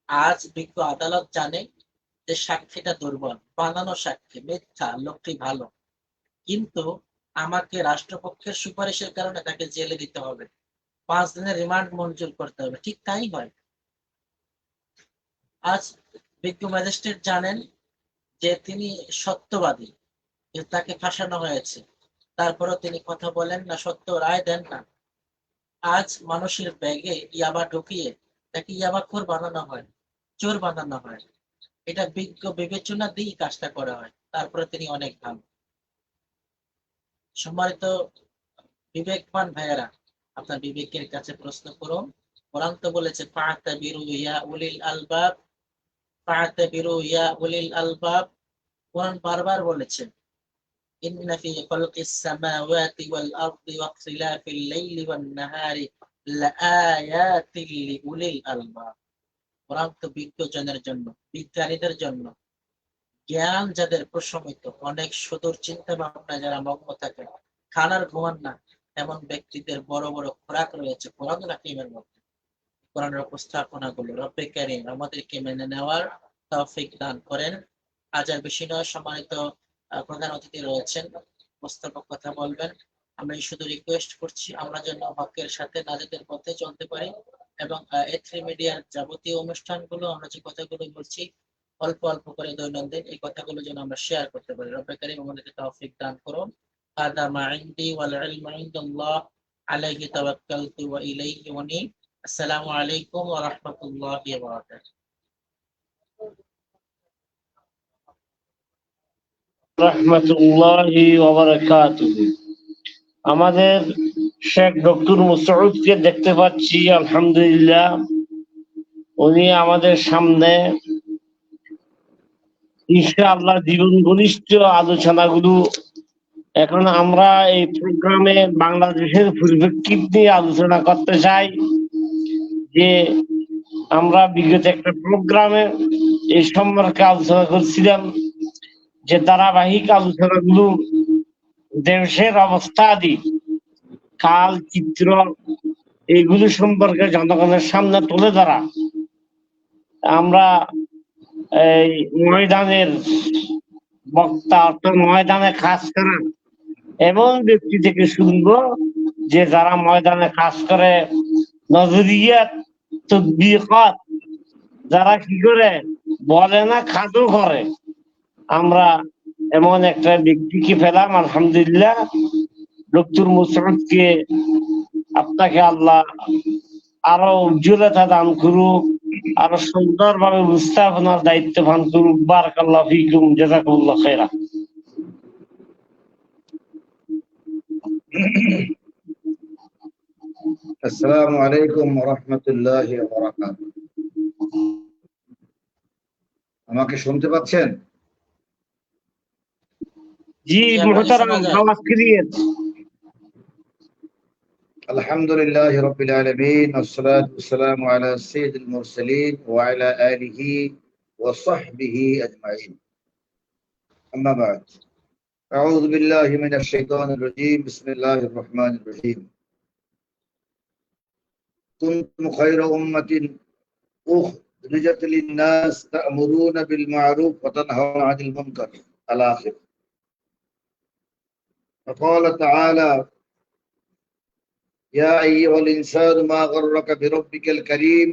আজ বিজ্ঞ আদালত জানে যে সাক্ষীটা দুর্বল, বানানো সাক্ষী, মিথ্যা, লোকটি ভালো, কিন্তু আমাকে রাষ্ট্রপক্ষের সুপারিশের কারণে তাকে জেলে দিতে হবে, 5 দিনের রিমান্ড মঞ্জুর করতে হবে। ঠিক তাই হয়। আজ বিজ্ঞ ম্যাজিস্ট্রেট জানেন যে তিনি সত্যবাদী, কিন্তু তাকে ফাঁসানো হয়েছে, তারপরও তিনি কথা বলেন না, সত্য রায় দেন না। আজ মানুষের ব্যাগে ইয়াবা ঢুকিয়ে তাকে ইয়াবাখোর বানানো হয়, চোর বানানো হয়, এটা বিজ্ঞ বিবেচনা দিয়েই কাজটা করা হয়, তারপরে তিনি অনেক ভালো। সম্মানিত বিবেকবান ভাইয়েরা, আপনার বিবেকের কাছে প্রশ্ন করুন। কোরআন তো বলেছে ফাতাবিরু ইয়া উলিল আলবাব, ফাতাবিরু ইয়া উলিল আলবাব। কোরআন বারবার বলেছে ইন্না ফি খালকিস সামাওয়াতি ওয়াল আরদি ওয়াখতিলাফিল লাইলি ওয়ান নাহারি লাআয়াতিল লিউলিল আলবাব। কোরআন তো বিজ্ঞজনের জন্য, বিজ্ঞানীদের জন্য, জ্ঞান যাদের প্রশমিত, অনেক সুদূর চিন্তা ভাবনা যারা মগ্ন থাকে, খানার ঘুমান না, এমন ব্যক্তিদের বড় বড় খোরাক রয়েছে কোরআনুল হাকীমের মধ্যে। কোরআনের উপস্থাপনা গুলো রব্বে কারীম আমাদেরকে মেনে নেওয়ার তৌফিক দান করেন। আজ আর বেশি নয়, সম্মানিত প্রধান অতিথি রয়েছেন, উপস্থাপক কথা বলবেন। আমি শুধু রিকোয়েস্ট করছি আমরা যেন হকের সাথে নাজাতের পথে চলতে পারি এবং A3 মিডিয়ার যাবতীয় অনুষ্ঠানগুলো আমরা যে কথাগুলো বলছি অল্প অল্প করে দৈনন্দিন এই কথাগুলো যেন আমরা শেয়ার করতে পারি। রব্বে কারীম আমাদেরকে তৌফিক দান করুন। হাদা মা ইনদি ওয়াল ইলমু ইনদাল্লাহ আলাইহি তাওয়াক্কালতু ওয়া ইলাইহি উনীব। আসসালামু আলাইকুম ওয়া রাহমাতুল্লাহি ওয়া বারাকাতুহু। রাহমাতুল্লাহি ওয়া বারাকাতুহু। আমাদের শেখ ডক্টর মুসউদকে দেখতে পাচ্ছি, আলহামদুলিল্লাহ। উনি আমাদের সামনে ইনশাআল্লাহ জীবন ঘনিষ্ঠ আলোচনাগুলো, এখন আমরা এই প্রোগ্রামে বাংলাদেশের পরিপ্রেক্ষিত নিয়ে আলোচনা করতে চাই। যে আমরা বিগত একটা প্রোগ্রামে এই সম্পর্কে আলোচনা করছিলাম, যে ধারাবাহিক আলোচনাগুলো দেশের অবস্থাদি, কাল চিত্র, এইগুলো সম্পর্কে জনগণের সামনে তুলে ধরা। আমরা এই ময়দানের বক্তা, অর্থাৎ ময়দানে কাজ করা এমন ব্যক্তি থেকে শুনবো যে যারা ময়দানে কাজ করে, নজরিয়াত, তাদবিকাত, যারা কি করে বলে না কাজও করে। আমরা এমন একটা ব্যক্তিকে পেলাম, আলহামদুলিল্লাহ। ডক্টর মুসউদকে আপনাকে আল্লাহ আরো উজ্জ্বলতা দান করুক, আরো সুন্দরভাবে উপস্থাপনার দায়িত্ব পালন করুক। বারাকাল্লাহু ফিকুম, জাযাকুমুল্লাহ খাইরা। আসসালামু আলাইকুম ওয়া রাহমাতুল্লাহি ওয়া বারাকাতুহু। আমাকে শুনতে পাচ্ছেন? জি মুহতারাম, আওয়াজ ক্লিয়ার। আলহামদুলিল্লাহি রাব্বিল আলামিন, ওয়াসসালাতু ওয়াসসালামু আলা সাইয়্যিদিল মুরসালিন ওয়া আলা আলিহি ওয়া সাহবিহি আজমাইন। আম্মা বা'দ। আউযু বিল্লাহি মিনাশ শাইতানির রাজীম। বিসমিল্লাহির রহমানির রহিম। কুনতুম খায়রা উম্মাতিন উখরিজাত লিন-নাস তা'মুরুনা বিল মা'রুফ ওয়া তানহাউনা 'আনিল মুনকার। আল-আখির। وقال تعالى: يا أيها الإنسان ما غرك بربك الكريم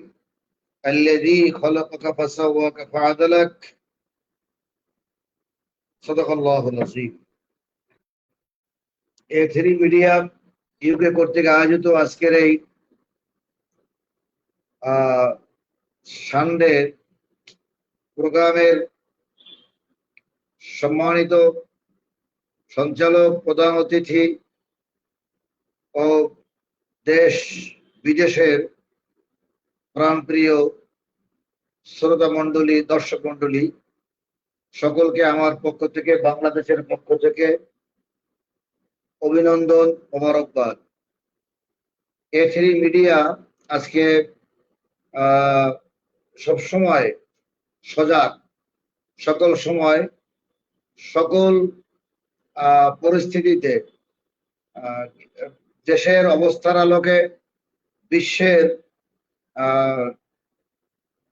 الذي خلقك فسواك فعدلك صدق الله العظيم। A3 মিডিয়া ইউকে কর্তৃক আয়োজিত আজকের এই সানডে প্রোগ্রামের সম্মানিত সঞ্চালক, প্রধান অতিথি ও দেশ বিদেশের প্রাণপ্রিয় শ্রোতা মণ্ডলী, দর্শক মণ্ডলী, সকলকে আমার পক্ষ থেকে, বাংলাদেশের পক্ষ থেকে অভিনন্দন, মোবারকবাদ। A3 মিডিয়া আজকে সবসময় সজাগ, সকল সময় সকল পরিস্থিতিতে দেশের অবস্থার আলোকে, বিশ্বের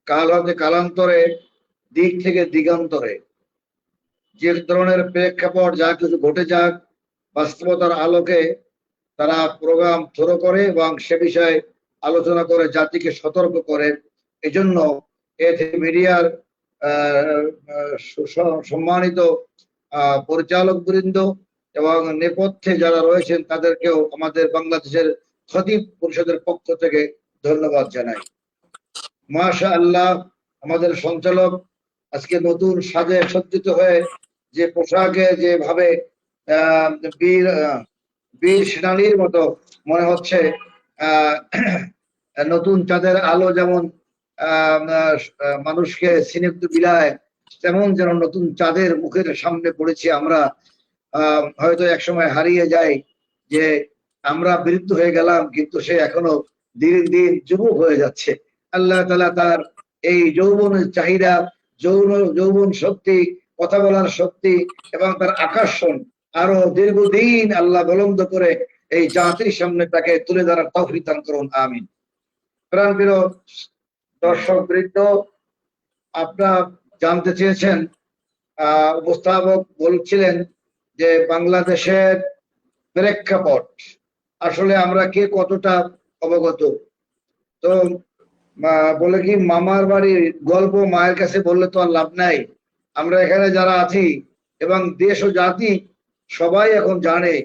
কাল হতে কালান্তরে, দিক থেকে দিগান্তরে যে ধরনের প্রেক্ষাপট যা কিছু ঘটে যাক, বাস্তবতার আলোকে তারা প্রোগ্রাম শুরু করে এবং সে বিষয়ে আলোচনা করে জাতিকে সতর্ক করে। এজন্য A3 মিডিয়ার সম্মানিত পরিচালক বৃন্দ এবং নেপথ্যে যারা রয়েছেন তাদেরকেও আমাদের বাংলাদেশের খতিব পরিষদের পক্ষ থেকে ধন্যবাদ জানাই। মাশাআল্লাহ, আমাদের সঞ্চালক আজকে নতুন সাজে সজ্জিত হয়ে যে পোশাকে যেভাবে বীর বীর সেনানীর মতো মনে হচ্ছে। আহ নতুন চাঁদের আলো যেমন মানুষকে স্নিগ্ধ বিলায়, তেমন যেন নতুন চাঁদের মুখের সামনে পড়েছি আমরা। হয়তো একসময় হারিয়ে যায় যে আমরা বৃদ্ধ হয়ে গেলাম, কিন্তু সে এখনো দিন দিন যুবক হয়ে যাচ্ছে। আল্লাহ তাআলা তার এই যৌবনের চাহিদা, যৌবন শক্তি, কথা বলার শক্তি এবং তার আকর্ষণ আরো দীর্ঘদিন আল্লাহ বলন্দ করে এই জাতির সামনে তাকে তুলে ধরার তৌফিক দান করুন, আমিন। প্রাণপ্রিয় দর্শক বৃন্দ, আপনারা জানতে চেয়েছেন, উপস্থাপক বলছিলেন যে বাংলাদেশের প্রেক্ষাপট আসলে আমরা কে কতটা অবগত। তো বলে কি, মামার বাড়ির গল্প মায়ের কাছে বললে তো আর লাভ নাই। আমরা এখানে যারা আছি এবং দেশ ও জাতি সবাই এখন জানে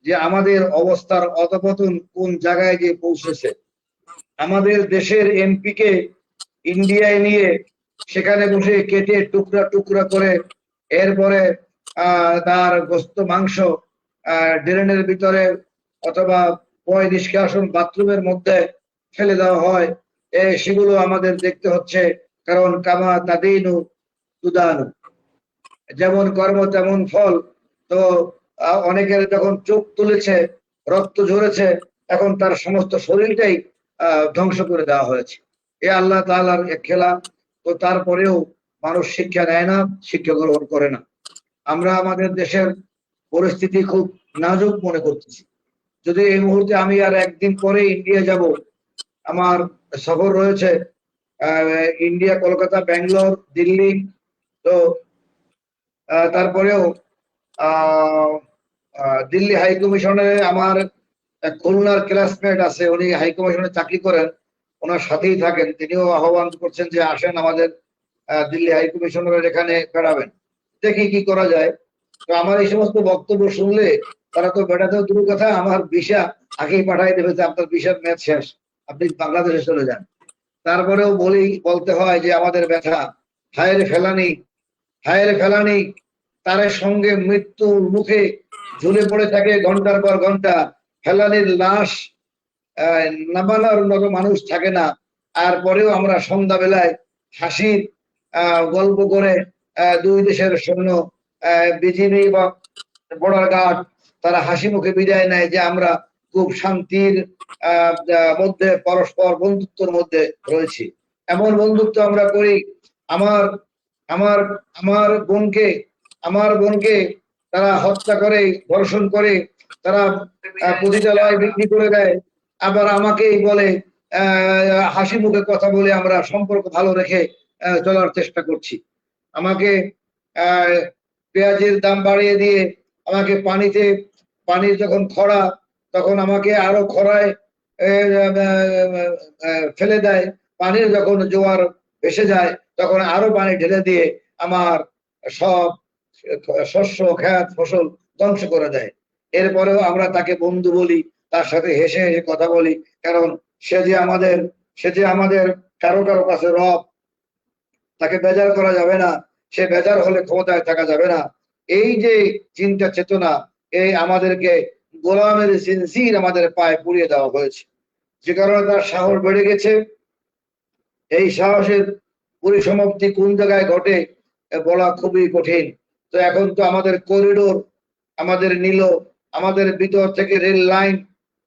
যে আমাদের অবস্থার অধপতন কোন জায়গায় গিয়ে পৌঁছেছে। আমাদের দেশের এমপি কে ইন্ডিয়ায় নিয়ে সেখানে বসে কেটে টুকরা টুকরা করে এরপরে তার গোস্ত মাংস ড্রেনের ভিতরে অথবা পয় নিষ্কাশন বাথরুমের মধ্যে ফেলে দেওয়া হয়। সেগুলো আমাদের দেখতে হচ্ছে, কারণ কামা তাদিনু তুদানু, যেমন কর্ম তেমন ফল। তো অনেকের যখন চোখ তুলেছে, রক্ত ঝরেছে, এখন তার সমস্ত শরীরটাই ধ্বংস করে দেওয়া হয়েছে। এ আল্লাহ তাআলার এক খেলা। তো তারপরেও মানুষ শিক্ষা নেয় না, শিক্ষা গ্রহণ করে না। আমরা আমাদের দেশের পরিস্থিতি খুব নাজুক মনে করতেছি। যদি এই মুহূর্তে আমি আর একদিন পরে ইন্ডিয়া যাব, আমার সফর রয়েছে ইন্ডিয়া, কলকাতা, ব্যাঙ্গালোর, দিল্লি। তো তারপরেও দিল্লি হাই কমিশনে আমার খুলনার ক্লাসমেট আছে, উনি হাই কমিশনে চাকরি করেন, ওনার সাথেই থাকেন। তিনিও আহ্বান করছেন যে আসেন আমাদের দিল্লি হাই কমিশনারের এখানে বেড়াবেন, দেখি কি করা যায়। তো আমার এই সমস্ত বক্তব্য শুনলে তারা তো বেড়াতেও দূর কথা, আমার ভিসা আগেই পাঠাই দেবে যে আপনার ভিসার মেয়াদ শেষ, আপনি বাংলাদেশে চলে যান। তারপরেও বলতে হয় যে আমাদের ব্যথা, হায়ের ফেলানি, হায়ের ফেলানি, তার সঙ্গে মৃত্যুর মুখে ঝুলে পড়ে থাকে ঘন্টার পর ঘন্টা। ফেলানির লাশ নামানোর মতো মানুষ থাকে না। আর পরেও আমরা সন্ধ্যাবেলায় হাসির গল্প করে দুই দেশের সৈন্য, বিজিবি বা বর্ডার গার্ড, তারা হাসি মুখে বিদায় নেয় যে আমরা খুব শান্তির মধ্যে পরস্পর বন্ধুত্বের মধ্যে রয়েছি। এমন বন্ধুত্ব আমরা করি। আমার আমার আমার বোনকে তারা হত্যা করে, ধর্ষণ করে, তারা পতিতালয় বিক্রি করে দেয়। আবার আমাকেই বলে, হাসি মুখে কথা বলে আমরা সম্পর্ক ভালো রেখে চলার চেষ্টা করছি। আমাকে পেঁয়াজের দাম বাড়িয়ে দিয়ে আমাকে পানির যখন খরা, তখন আমাকে আরো খরায় ফেলে দেয়। পানির যখন জোয়ার ভেসে যায় তখন আরো পানি ঢেলে দিয়ে আমার সব শস্য, ক্ষেত, ফসল ধ্বংস করে দেয়। এরপরেও আমরা তাকে বন্ধু বলি, তার সাথে হেসে হেসে কথা বলি, কারণ সে যে আমাদের কারো কারো কাছে রব, তাকে বেজার করা যাবে না, সে বেজার হলে ক্ষমতায় থাকা যাবে না। এই যে চিন্তা চেতনা, এই আমাদেরকে গোলামের জিনজির আমাদের পায়ে পুড়িয়ে দেওয়া হয়েছে, যে কারণে তার সাহস বেড়ে গেছে। এই সাহসের পরিসমাপ্তি কোন জায়গায় ঘটে বলা খুবই কঠিন। তো এখন তো আমাদের করিডোর আমাদের নিল, আমাদের ভিতর থেকে রেল লাইন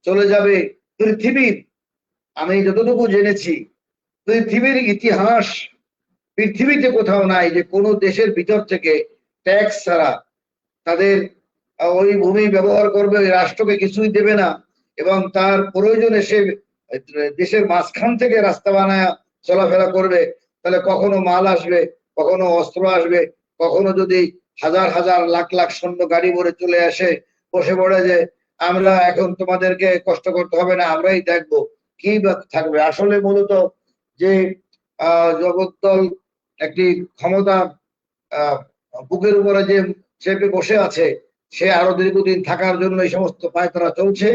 চলে যাবে পৃথিবীর, আমি যতটুকু জেনেছি পৃথিবীর ইতিহাস পৃথিবীতে কোথাও নাই যে কোনো দেশের ভিতর থেকে ট্যাক্স ছাড়া তাদের ওই ভূমি ব্যবহার করবে, ওই রাষ্ট্রকে কিছুই দেবে না, এবং তার প্রয়োজনে সে দেশের মাঝখান থেকে রাস্তা বানায় চলাফেরা করবে। তাহলে কখনো মাল আসবে, কখনো অস্ত্র আসবে, কখনো যদি হাজার হাজার লাখ লাখ সৈন্য গাড়ি ভরে চলে আসে, বসে পড়ে যে আমরা এখন তোমাদেরকে কষ্ট করতে হবে না, আমরাই দেখবো, কি থাকবে। আসলে মূলত যে জগদ্দল একটি ক্ষমতা বুকের উপরে যে চেপে বসে আছে, সে আরো দীর্ঘদিন থাকার জন্য এই সমস্ত পায়তারা চলছে,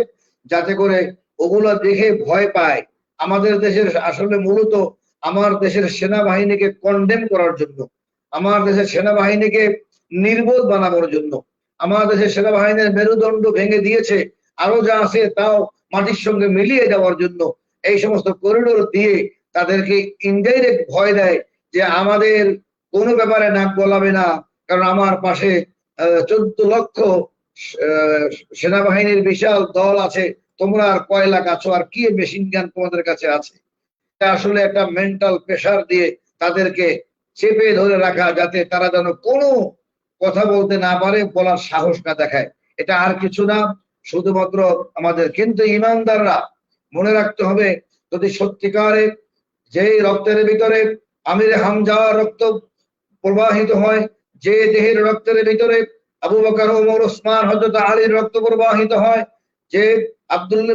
যাতে করে ওগুলা দেখে ভয় পায়। আমাদের দেশের আসলে মূলত আমার দেশের সেনাবাহিনীকে কন্ডেম করার জন্য, আমার দেশের সেনাবাহিনীকে নির্বোধ বানানোর জন্য, আমার দেশের সেনাবাহিনীর মেরুদণ্ড ভেঙে দিয়েছে আরো যা আছে তাও মাটির সঙ্গে মিলিয়ে যাওয়ার জন্য এই সমস্ত করিডোর দিয়ে তাদেরকে ইনডাইরেক্ট ভয় দেয় যে আমাদের কোনো ব্যাপারে নাক গলাবে না, কারণ আমার পাশে 14 লক্ষ সেনাবাহিনীর বিশাল দল আছে, তোমরা আর কয় লাখ আছো, আর কি মেশিন গান তোমাদের কাছে আছে। আসলে একটা মেন্টাল প্রেসার দিয়ে তাদেরকে চেপে ধরে রাখা, যাতে তারা যেন কোনো কথা বলতে না পারে, বলার সাহস না দেখায়। এটা আর কিছু না, শুধুমাত্র আমাদের। কিন্তু ইমানদাররা মনে রাখতে হবে, যদি সত্যিকারে যে রক্তের ভিতরে আমিরে হামজার রক্ত প্রবাহিত হয়, যে দেহের রক্তের ভিতরে আবু বকর, ওমর, ওসমান, হযরত আলীর রক্ত প্রবাহিত হয়, যে আব্দুল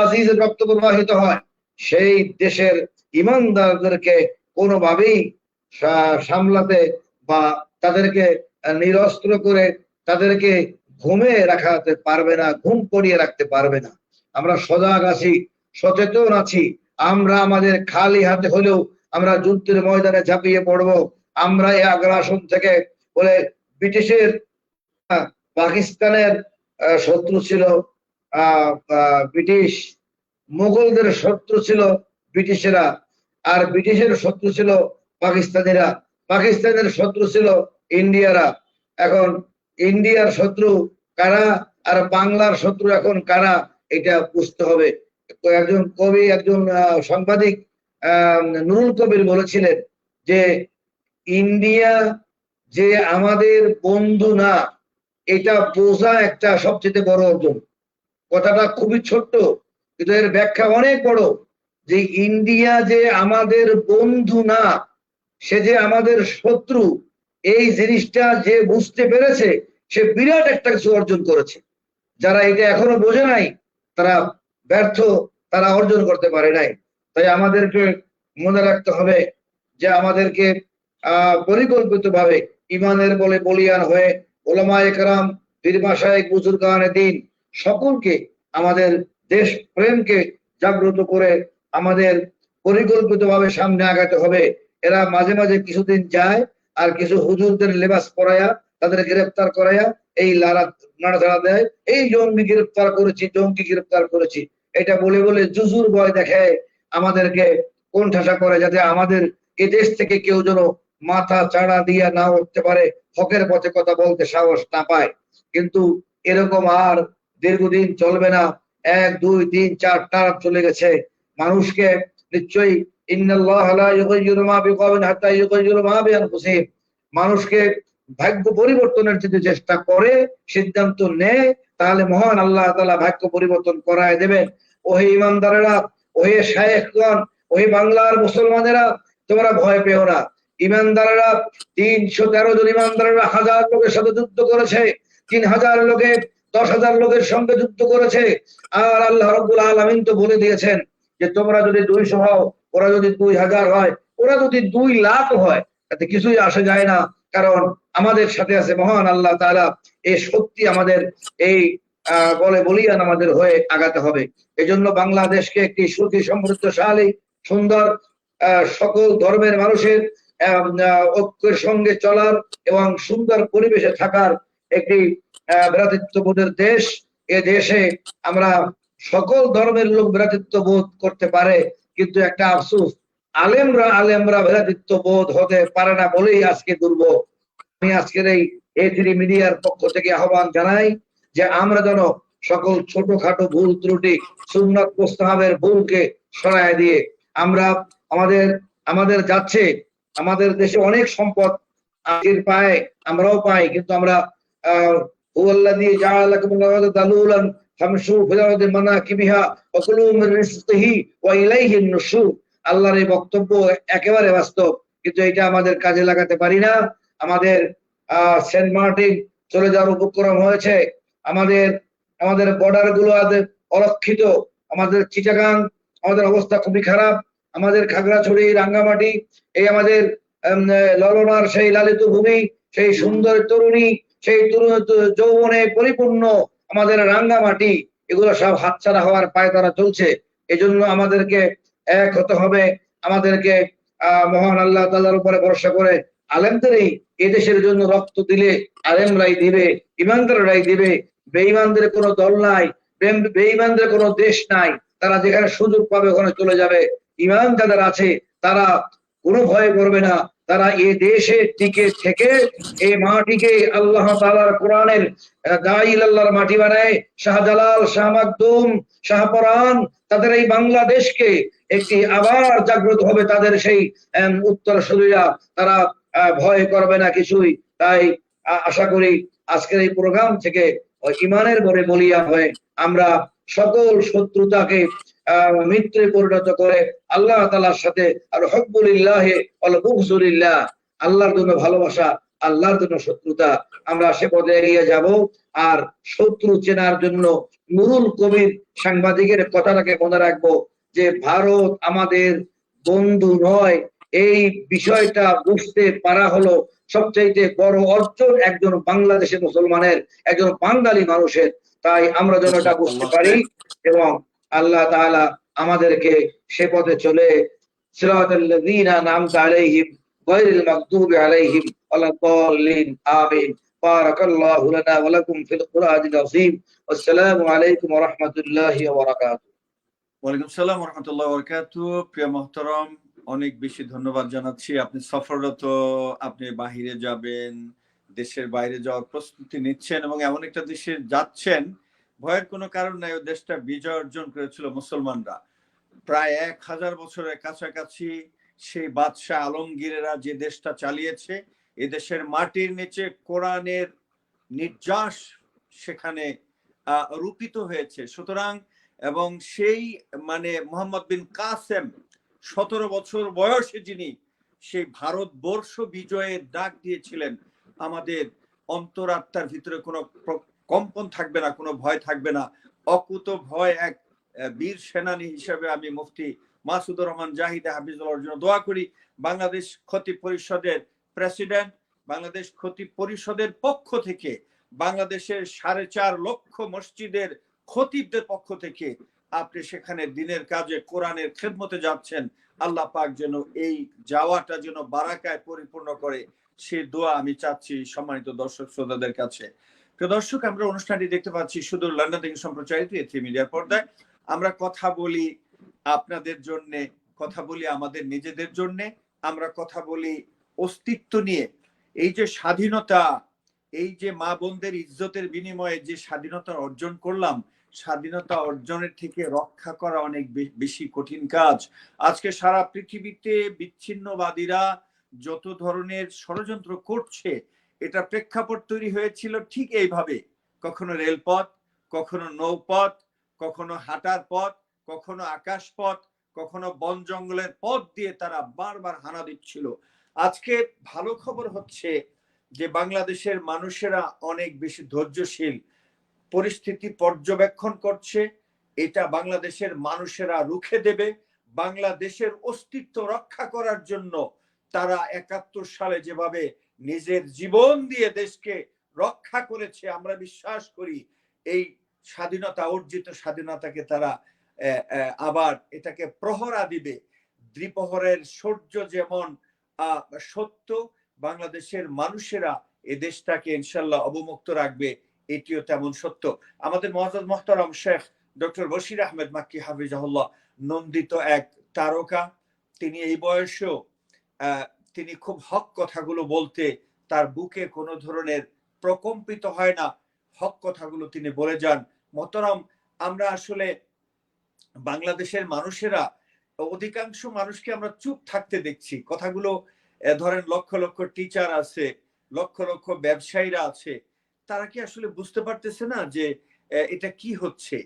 আজিজের রক্ত প্রবাহিত হয়, সেই দেশের ইমানদারদেরকে কোনোভাবেই সামলাতে বা তাদেরকে নিরস্ত্র করে তাদেরকে ঘুমে রাখাতে পারবে না, ঘুম পড়িয়ে রাখতে পারবে না। আমরা সজাগ আছি, সচেতন আছি। আমরা আমাদের খালি হাতে হলেও আমরা যুদ্ধের ময়দানে ঝাঁপিয়ে পড়বো। আমরা এই আগ্রাসন থেকে বলে, ব্রিটিশের পাকিস্তানের শত্রু ছিল ব্রিটিশ, মুঘলদের শত্রু ছিল ব্রিটিশেরা, আর ব্রিটিশের শত্রু ছিল পাকিস্তানিরা, পাকিস্তানের শত্রু ছিল ইন্ডিয়ারা। এখন ইন্ডিয়ার শত্রু কারা আর বাংলার শত্রু এখন কারা, এটা বুঝতে হবে। একজন কবি, একজন সাংবাদিক নুরুল কবির বলেছিলেন যে ইন্ডিয়া যে আমাদের বন্ধু না, এটা বোঝা একটা সবচেয়ে বড় অর্জন। কথাটা খুবই ছোট্ট, কিন্তু এর ব্যাখ্যা অনেক বড়। যে ইন্ডিয়া যে আমাদের বন্ধু না, সে যে আমাদের শত্রু, এই জিনিসটা যে বুঝতে পেরেছে, সে বিরাট একটা কিছু অর্জন করেছে। যারা এটা এখনো বোঝে নাই, তারা ব্যর্থ, তারা অর্জন করতে পারে নাই। তাই আমাদেরকে মনে রাখতে হবে যে আমাদেরকে পরিকল্পিতভাবে ইমানের বলে বলিয়ান হয়ে ওলামায়ে কেরাম, পীর মাশায়েখ, বুজুর্গানে দ্বীন সকলকে আমাদের দেশ প্রেমকে জাগ্রত করে আমাদের পরিকল্পিতভাবে সামনে আগাতে হবে। এরা মাঝে মাঝে কিছুদিন যায় আর কিছু হুজুরদের লেবাস পরাইয়া তাদের গ্রেফতার করাইয়া এই নাড়াচাড়া দেয়, এই জঙ্গি গ্রেফতার করেছি, জঙ্গি গ্রেফতার করেছি, এটা বলে বলে জুজুর ভয় দেখায় আমাদেরকে কোণঠাসা করে, যাতে আমাদের এ দেশ থেকে কেউ যেন মাথা চাড়া দিয়ে না উঠতে পারে, হকের পথে কথা বলতে সাহস না পায়। কিন্তু এরকম আর দীর্ঘদিন চলবে না। 1, 2, 3, 4 টার্ম চলে গেছে। মানুষকে নিশ্চয়ই ইন্নাল্লাহা লা ইউগাইয়িরু মা বিকওমিন হাত্তা ইউগাইয়িরু মা বিআনফুসিহিম, মানুষকে ভাগ্য পরিবর্তনের যদি চেষ্টা করে, সিদ্ধান্ত নেয়, তাহলে মহান আল্লাহ তাআলা ভাগ্য পরিবর্তন করায় দেবেন। ওহে ইমানদারেরা, ওহে শায়েখগণ, ওহে বাংলার মুসলমানেরা, তোমরা ভয় পেও না। ইমানদারেরা 313 জন ইমানদারেরা 1000 লোকের সাথে যুদ্ধ করেছে, 3000 লোকে 10,000 লোকের সঙ্গে যুদ্ধ করেছে। আর আল্লাহ রাব্বুল আলামিন তো বলে দিয়েছেন যে তোমরা যদি 200 হও, ওরা যদি 2000 হয়, ওরা যদি 2 লাখ হয়, তাতে কিছুই আসে যায় না, কারণ আমাদের সাথে আছে মহান আল্লাহ তাআলা। এই শক্তি আমাদের এই বলে বলিয়ান আমাদের হয়ে আগাতে হবে। এজন্য বাংলাদেশকে একটি সুখী, সমৃদ্ধশালী, সুন্দর, সকল ধর্মের মানুষের ঐক্যের সঙ্গে চলার এবং সুন্দর পরিবেশে থাকার একটি ভ্রাতৃত্ববোধের দেশ। এ দেশে আমরা সকল ধর্মের লোক ভ্রাতৃত্ববোধ করতে পারে, কিন্তু একটা আফসোস, আলেমরা ভ্রাতৃত্ববোধ হতে পারে না বলেই আজকে দুর্ভোগ। আমি আজকের এই A3 মিডিয়ার পক্ষ থেকে আহ্বান জানাই যে আমরা যেন সকল ছোটখাটো ভুল ত্রুটি, সুন্নাত মুস্তাহাবের ভুলকে সরায় দিয়ে আমরা আমাদের যাচ্ছে, আমাদের দেশে অনেক সম্পদ পায়, আমরাও পাই, কিন্তু আমরা হুয়াল্লাযী জাআলাকুমুল আরদা দালুলান ফামশু ফিল আরদি মানাকিবিহা ওয়া কুলু মির রিজকিহি ওয়া ইলাইহিন নুশুর। আল্লাহর এই বক্তব্য একেবারে বাস্তব, কিন্তু এটা আমাদের কাজে লাগাতে পারি না। আমাদের সেন্ট মার্টিন চলে যাওয়ার উপক্রম হয়েছে, আমাদের বর্ডার গুলো অরক্ষিত, আমাদের চিটাগাং, আমাদের অবস্থা খুবই খারাপ, আমাদের খাগড়াছড়ি, রাঙ্গামাটি, এই আমাদের ললনার সেই লালিত ভূমি, সেই সুন্দর তরুণী, সেই যৌবনে পরিপূর্ণ আমাদের রাঙ্গামাটি, এগুলো সব হাতছাড়া হওয়ার পায়তারা চলছে। এজন্য আমাদেরকে এক হতে হবে, আমাদেরকে মহান আল্লাহ তাআলার উপরে ভরসা করে আলেমদের এই এদেশের জন্য রক্ত দিলে আলেমরাই দিবে, ইমানদাররাই দিবে। বেঈমানদের কোনো দল নাই, বেঈমানদের কোনো দেশ নাই। তারা যেখানে সুযোগ পাবে ওখানে চলে যাবে। ইমান যাদের আছে তারা কোনো ভয় করবে না। তারা এই দেশে টিকে থেকে এই মাটিকে আল্লাহ তাআলার কোরআনের দাঈল আল্লাহর মাটি বানায়। শাহজালাল, শাহ মাকদুম, শাহপরান তাদের এই বাংলাদেশকে একটি আবার জাগ্রত হবে তাদের সেই উত্তরসূরিরা। তারা ভয় করবে না কিছুই। তাই আশা করি আজকের এই প্রোগ্রাম থেকে ইমানের বরে বলিয়া হয়ে আমরা সকল শত্রুতাকে মিত্রে পরিণত করে আল্লাহ তাআলার সাথে আর হুব্বুলিল্লাহ ওয়াল বুগযুলিল্লাহ, আল্লাহর জন্য ভালোবাসা, আল্লাহর জন্য শত্রুতা, আমরা সে পথে এগিয়ে যাব। আর শত্রু চেনার জন্য নুরুল কবির সাংবাদিকের কথাটাকে মনে রাখবো যে ভারত আমাদের বন্ধু নয়। এই বিষয়টা বুঝতে পারা হলো সবচাইতে বড় অর্জন একজন বাংলাদেশের মুসলমানের, একজন বাঙালি মানুষের। তাই আমরা যেন এটা বুঝতে পারি এবং আল্লাহ তাআলা আমাদেরকে সে পথে চলে সিরাতাল্লাযীনা আন'আমতা আলাইহিম গায়রিল মাগদুবি আলাইহিম ওয়ালাদ-দাল্লিন আমিন। বারাকাল্লাহু লানা ওয়া লাকুম ফিল কুরআনিল আযীম। আসসালামু আলাইকুম ওয়া রাহমাতুল্লাহি ওয়া বারাকাতুহু। ওয়ালাইকুম সালাম ওয়া রাহমাতুল্লাহি ওয়া বারাকাতুহু। প্রিয় মুহতারাম, অনেক বেশি ধন্যবাদ জানাচ্ছি। আপনি সফররত, আপনি বাহিরে যাবেন, দেশের বাইরে যাওয়ার প্রস্তুতি নিচ্ছেন এবং এমন একটা দেশে যাচ্ছেন ভয়ের কোনো কারণ নাই। ও দেশটা বিজয় অর্জন করেছিল মুসলমানরা প্রায় 1000 বছরের কাছাকাছি। সেই বাদশাহ আলমগীরেরা যে দেশটা চালিয়েছে, এ দেশের মাটির নিচে কোরআনের নির্যাস সেখানে রূপিত হয়েছে। সুতরাং এবং সেই মোহাম্মদ বিন কাসেম 17 বছর বয়সে যিনি সেই ভারতবর্ষ বিজয়ের ডাক দিয়েছিলেন, আমাদের অন্তরাত্মার ভিতরে কোনো কম্পন থাকবে না, কোনো ভয় থাকবে না। অকুত ভয় এক বীর সেনানী হিসেবে আমি মুফতি মাসুদুর রহমান জাহিদ হাফিজুল্লাহর জন্য দোয়া করি। বাংলাদেশ খতিব পরিষদের প্রেসিডেন্ট, বাংলাদেশ খতিব পরিষদের পক্ষ থেকে, বাংলাদেশের 4.5 লক্ষ মসজিদের খতিবদের পক্ষ থেকে আপনি সেখানে দিনের কাজে কোরআনের খেদমতে যাচ্ছেন। আল্লাহ পাক যেন এই যাওয়াটা যেন বারাকায় পরিপূর্ণ করে, সে দোয়া আমি চাচ্ছি সম্মানিত দর্শক শ্রোতাদের কাছে। প্রিয় দর্শক, আমরা অনুষ্ঠানটি দেখতে পাচ্ছি সুদূর লন্ডন থেকে সম্প্রচারিত এথি মিডিয়ার পর্দায়। আমরা কথা বলি আপনাদের জন্য, কথা বলি আমাদের নিজেদের জন্য, আমরা কথা বলি অস্তিত্ব নিয়ে। এই যে স্বাধীনতা, এই যে মা বোনদের ইজ্জতের বিনিময়ে যে স্বাধীনতা অর্জন করলাম, স্বাধীনতা অর্জনের থেকে রক্ষা করা অনেক বেশি কঠিন কাজ। আজকে সারা পৃথিবীতে বিচ্ছিন্নবাদীরা যত ধরনের ষড়যন্ত্র করছে, এটা প্রেক্ষাপট তৈরি হয়েছিল ঠিক এইভাবে। কখনো রেলপথ, কখনো নৌপথ, কখনো হাঁটার পথ, কখনো আকাশ পথ, কখনো বন জঙ্গলের পথ দিয়ে তারা বারবার হানা দিচ্ছিল। আজকে ভালো খবর হচ্ছে যে বাংলাদেশের মানুষেরা অনেক বেশি ধৈর্যশীল, পরিস্থিতি পর্যবেক্ষণ করছে। এটা বাংলাদেশের মানুষেরা রুখে দেবে। বাংলাদেশের অস্তিত্ব রক্ষা করার জন্য তারা 71 সালে যেভাবে নিজের জীবন দিয়ে দেশকে রক্ষা করেছে, আমরা বিশ্বাস করি এই স্বাধীনতা, অর্জিত স্বাধীনতাকে তারা আবার এটাকে প্রহরা দিবে। দ্বিপ্রহরের সূর্য যেমন সত্য, বাংলাদেশের মানুষেরা এ দেশটাকে ইনশাল্লাহ অবমুক্ত রাখবে, এটিও তেমন সত্য। আমাদের মুআজ্জাজ মুহতারাম শেখ ডক্টর বশির আহমেদ মাক্কি হাফিজাহুল্লাহ নন্দিত এক তারকা, তিনি এই বয়সেও তিনি খুব হক কথাগুলো বলতে তার বুকে কোনো ধরনের প্রকম্পিত হয় না। হক কথাগুলো তিনি বলে যান। মুহতারাম, আমরা আসলে বাংলাদেশের মানুষেরা, অধিকাংশ মানুষকে আমরা চুপ থাকতে দেখছি। কথাগুলো ধরেন লক্ষ লক্ষ টিচার আছে, লক্ষ লক্ষ ব্যবসায়ীরা আছে, তারা কি আসলে বুঝতে পারতেছে না যে এটা কি হচ্ছে?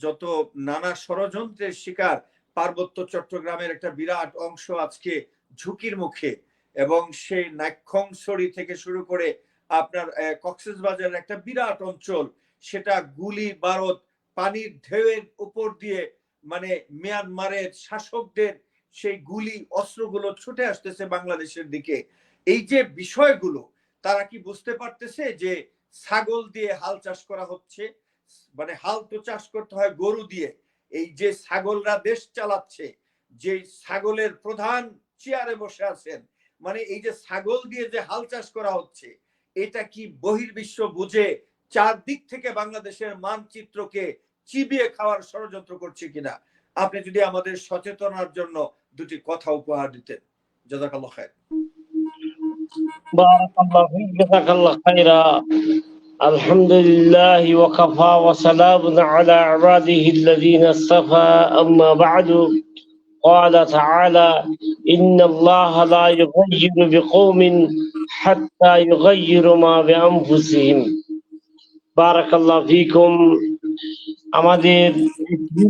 যত নানা ষড়যন্ত্রের শিকার পার্বত্য চট্টগ্রামের একটা বিরাট অংশ আজকে ঝুঁকির মুখে, এবং সেই নাক্ষংছড়ি থেকে শুরু করে আপনার কক্সবাজারের একটা বিরাট অঞ্চল, সেটা গুলি বারুদ পানির ঢেউয়ের উপর দিয়ে মিয়ানমারের শাসকদের সেই গুলি অস্ত্রগুলো ছুটে আসতেছে বাংলাদেশের দিকে। এই যে বিষয়গুলো, তারা কি বুঝতে পারতেছে যে ছাগল দিয়ে হাল চাষ করা হচ্ছে? হাল তো চাষ করতে হয় গরু দিয়ে। এই যে ছাগলরা দেশ চালাচ্ছে, যে ছাগলের প্রধান চেয়ারে বসে আছেন, মানে এই যে ছাগল দিয়ে যে হাল চাষ করা হচ্ছে, এটা কি বহির্বিশ্ব বুঝে চারদিক থেকে বাংলাদেশের মানচিত্রকে চিবিয়ে খাওয়ার ষড়যন্ত্র করছে কিনা? আপনি যদি আমাদের সচেতনার জন্য দুটি কথা উপহার দিতেন। জাযাকাল্লাহ খায়র। বারাকাল্লাহু ফীক, জাযাকাল্লাহু খায়রা। আলহামদুলিল্লাহ ওয়া কাফা ওয়া সালামুন আলা ইবাদিহি আল্লাযীনা ইসতাফা, আম্মা বা'দু। قال تعالى: إن الله لا يغير بقوم حتى يغيروا ما بأنفسهم। بارك الله فيكم। আমাদের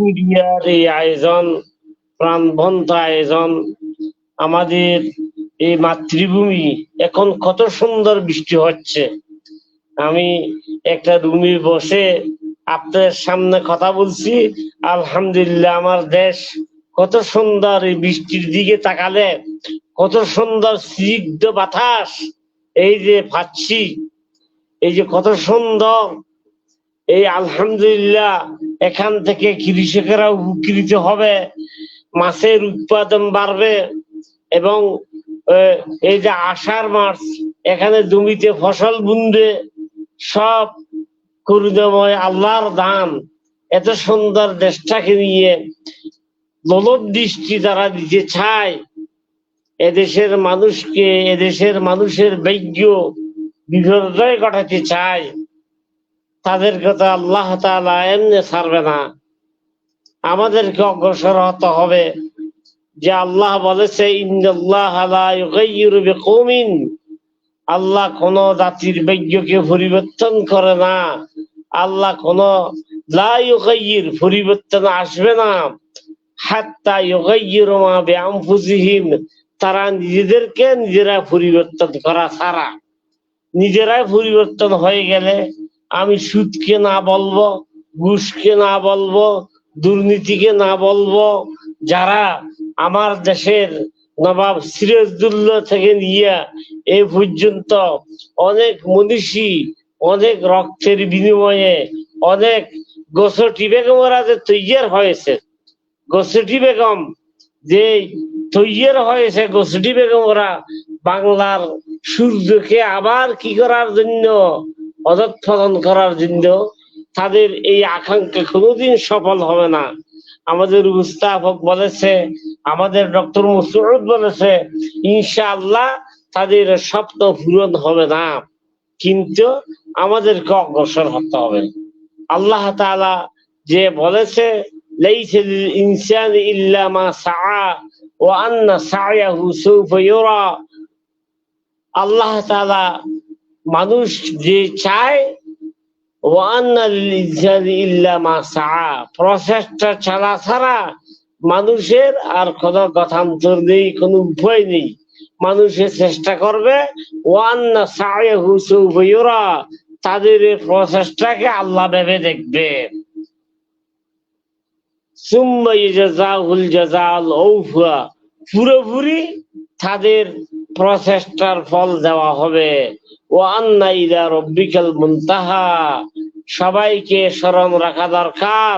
মিডিয়ার এই আয়োজন, প্রাণবন্ত আয়োজন, আমাদের এই মাতৃভূমি এখন কত সুন্দর বৃষ্টি হচ্ছে। আমি একটা রুমে বসে আপনাদের সামনে কথা বলছি, আলহামদুলিল্লাহ। আমার দেশ কত সুন্দর, এই বৃষ্টির দিকে তাকালে কত সুন্দর স্নিগ্ধ বাতাস এই যে পাচ্ছি, এই যে কত সুন্দর। এই আলহামদুলিল্লাহ, এখান থেকে কৃষকেরা উপকৃত হবে, মাছের উৎপাদন বাড়বে এবং এই যে আষাঢ় মাস, এখানে জমিতে ফসল বুনবে, সব করুণাময় আল্লাহর দান। এত সুন্দর দেশটাকে নিয়ে লোলব দৃষ্টি যারা দিতে চায়, এদেশের মানুষকে, এদেশের মানুষের ভাগ্য বিপর্যয় ঘটাতে চায়, তাদের কথা আল্লাহ তাআলা এমনি ছাড়বে না। আমাদেরকে অগ্রসর হতে হবে। যে আল্লাহ বলেছে, ইন্নাল্লাহা লা ইউগাইয়িরু বিকওমিন, আল্লাহ কোন জাতির ভাগ্যকে পরিবর্তন করে না। আল্লাহ কোন লা ইউগাইয়ির, পরিবর্তন আসবে না, হাত্তা ইউগাইয়িরু মা বিআনফুসিহিম, তারা নিজেদেরকে নিজেরা পরিবর্তন করা ছাড়া। নিজেরাই পরিবর্তন হয়ে গেলে আমি সুদকে না বলবো, ঘুষকে না বলবো, দুর্নীতিকে না বলবো। যারা আমার দেশের নবাব সিরাজউদ্দৌলা থেকে নিয়ে এই পর্যন্ত অনেক মনীষী, অনেক রক্তের বিনিময়ে অনেক গোসটি বেগমরা যে তৈয়ার হয়েছে, গোসটি বেগম যে তৈয়ার হয়েছে, গোসটি বেগমরা বাংলার সূর্যকে আবার কি করার জন্য, অধঃপতন করার জন্য, তাদের এই আকাঙ্ক্ষা কোনোদিন সফল হবে না। আমাদের উপস্থাপক বলেছে, আমাদের ডক্টর মসউদ বলেছে, ইনশাআল্লাহ তাদের স্বপ্ন পূরণ হবে না, কিন্তু আমাদেরকে অগ্রসর হতে হবে। আল্লাহ তাআলা যে বলেছে, লাইসা লিল ইনসানি ইল্লা মা সাআ ওয়া আন্না সা'য়াহু সাউফা ইউরা। আল্লাহ তাআলা মানুষ যে চায়, ওয়া আন্না লিল ইনসানি ইল্লা মা সাআ, প্রচেষ্টা চালা ছাড়া মানুষের আর কোনো গতান্তর নেই, কোনো উপায় নেই। মানুষের চেষ্টা করবে, ওয়া আন্না সা'য়াহু সাউফা ইউরা, তাদের এই প্রচেষ্টাকে আল্লাহ ভেবে দেখবে। সুম্মা ইয়াজাহুল জাযাল আউফা, পুরোপুরি তাদের প্রচেষ্টার ফল দেওয়া হবে। ওয়া আন্না ইলা রাব্বিকাল মুনতাহা, সবাইকে স্মরণ রাখা দরকার,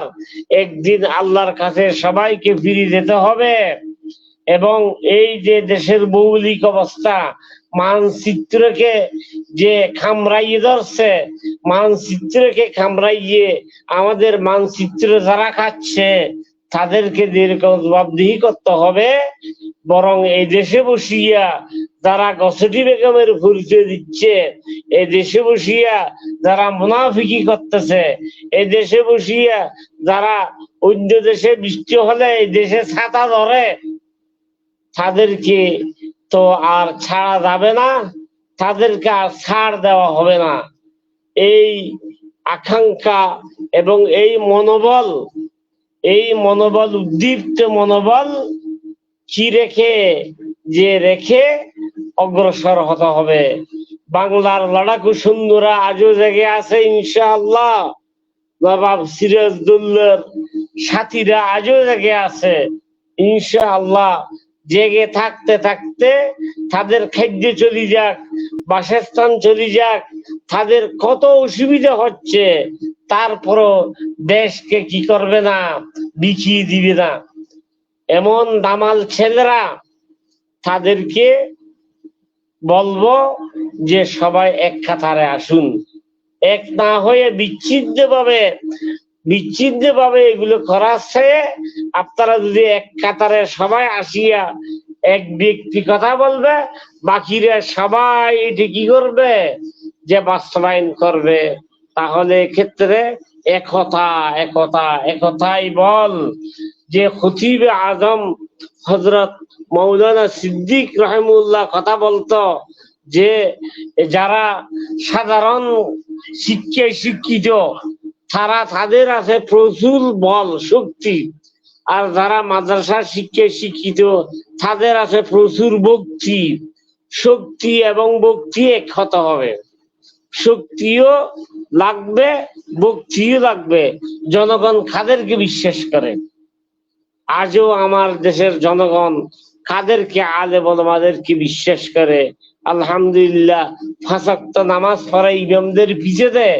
একদিন আল্লাহর কাছে সবাইকে ফিরে যেতে হবে। এবং এই যে দেশের ভৌগোলিক অবস্থা, মানচিত্রকে যে খামড়াইয়ে ধরছে, মানচিত্রকে খামড়াইয়ে আমাদের মানচিত্র যারা খাচ্ছে, তাদেরকে দীর্ঘ জবাবদিহি করতে হবে। বরং এই দেশে বসিয়া যারা গসটি বেগমের পরিচয় দিচ্ছে, এই দেশে বসিয়া যারা মুনাফিকি করতেছে, এই দেশে বসিয়া যারা অন্য দেশে বৃষ্টি হলে এই দেশে ছাতা ধরে, তাদেরকে তো আর ছাড়া যাবে না, তাদেরকে আর ছাড় দেওয়া হবে না। এই আকাঙ্ক্ষা এবং এই মনোবল, এই মনোবল, উদ্দীপ্ত মনোবল কি রেখে অগ্রসর হতে হবে। বাংলার লড়াকু সুন্দরা আজও জেগে আছে ইনশাআল্লাহ। নবাব সিরাজউদ্দৌলার সাথীরা আজও জেগে আছে ইনশাআল্লাহ। জেগে থাকতে থাকতে তাদের খাদ্য চলে যাক, বাসস্থান চলে যাক, তাদের কত অসুবিধা হচ্ছে, তারপরও দেশকে কি করবে না, বিকিয়ে দিবে না। এমন দামাল ছেলেরা, তাদেরকে বলবো যে সবাই এক কাতারে আসুন, এক না হয়ে বিচ্ছিন্ন ভাবে এগুলো করার চেয়ে আপনারা যদি এক কাতারে সবাই আসিয়া এক ব্যক্তি কথা বলবে, বাকিরা সবাই এটি কি করবে, যে বাস্তবায়ন করবে, তাহলে ক্ষেত্রে একতাই বল। যে খতিব আজম হযরত মাওলানা সিদ্দিক রহিমাহুল্লাহ কথা বলতো যে যারা সাধারণ শিক্ষায় শিক্ষিত তাদের আছে প্রচুর বল শক্তি, আর যারা মাদ্রাসা শিক্ষায় শিক্ষিত তাদের আছে প্রচুর ভক্তি। শক্তি এবং ভক্তি এক হতে হবে, শক্তিও লাগবে, ভক্তিও লাগবে। জনগণ কাদেরকে বিশ্বাস করে? আজও আমার দেশের জনগণ কাদেরকে, আলেম ওলামাদেরকে বিশ্বাস করে? আলহামদুলিল্লাহ, 5 ওয়াক্ত নামাজ পড়ে ইমামদের পিছে দেয়।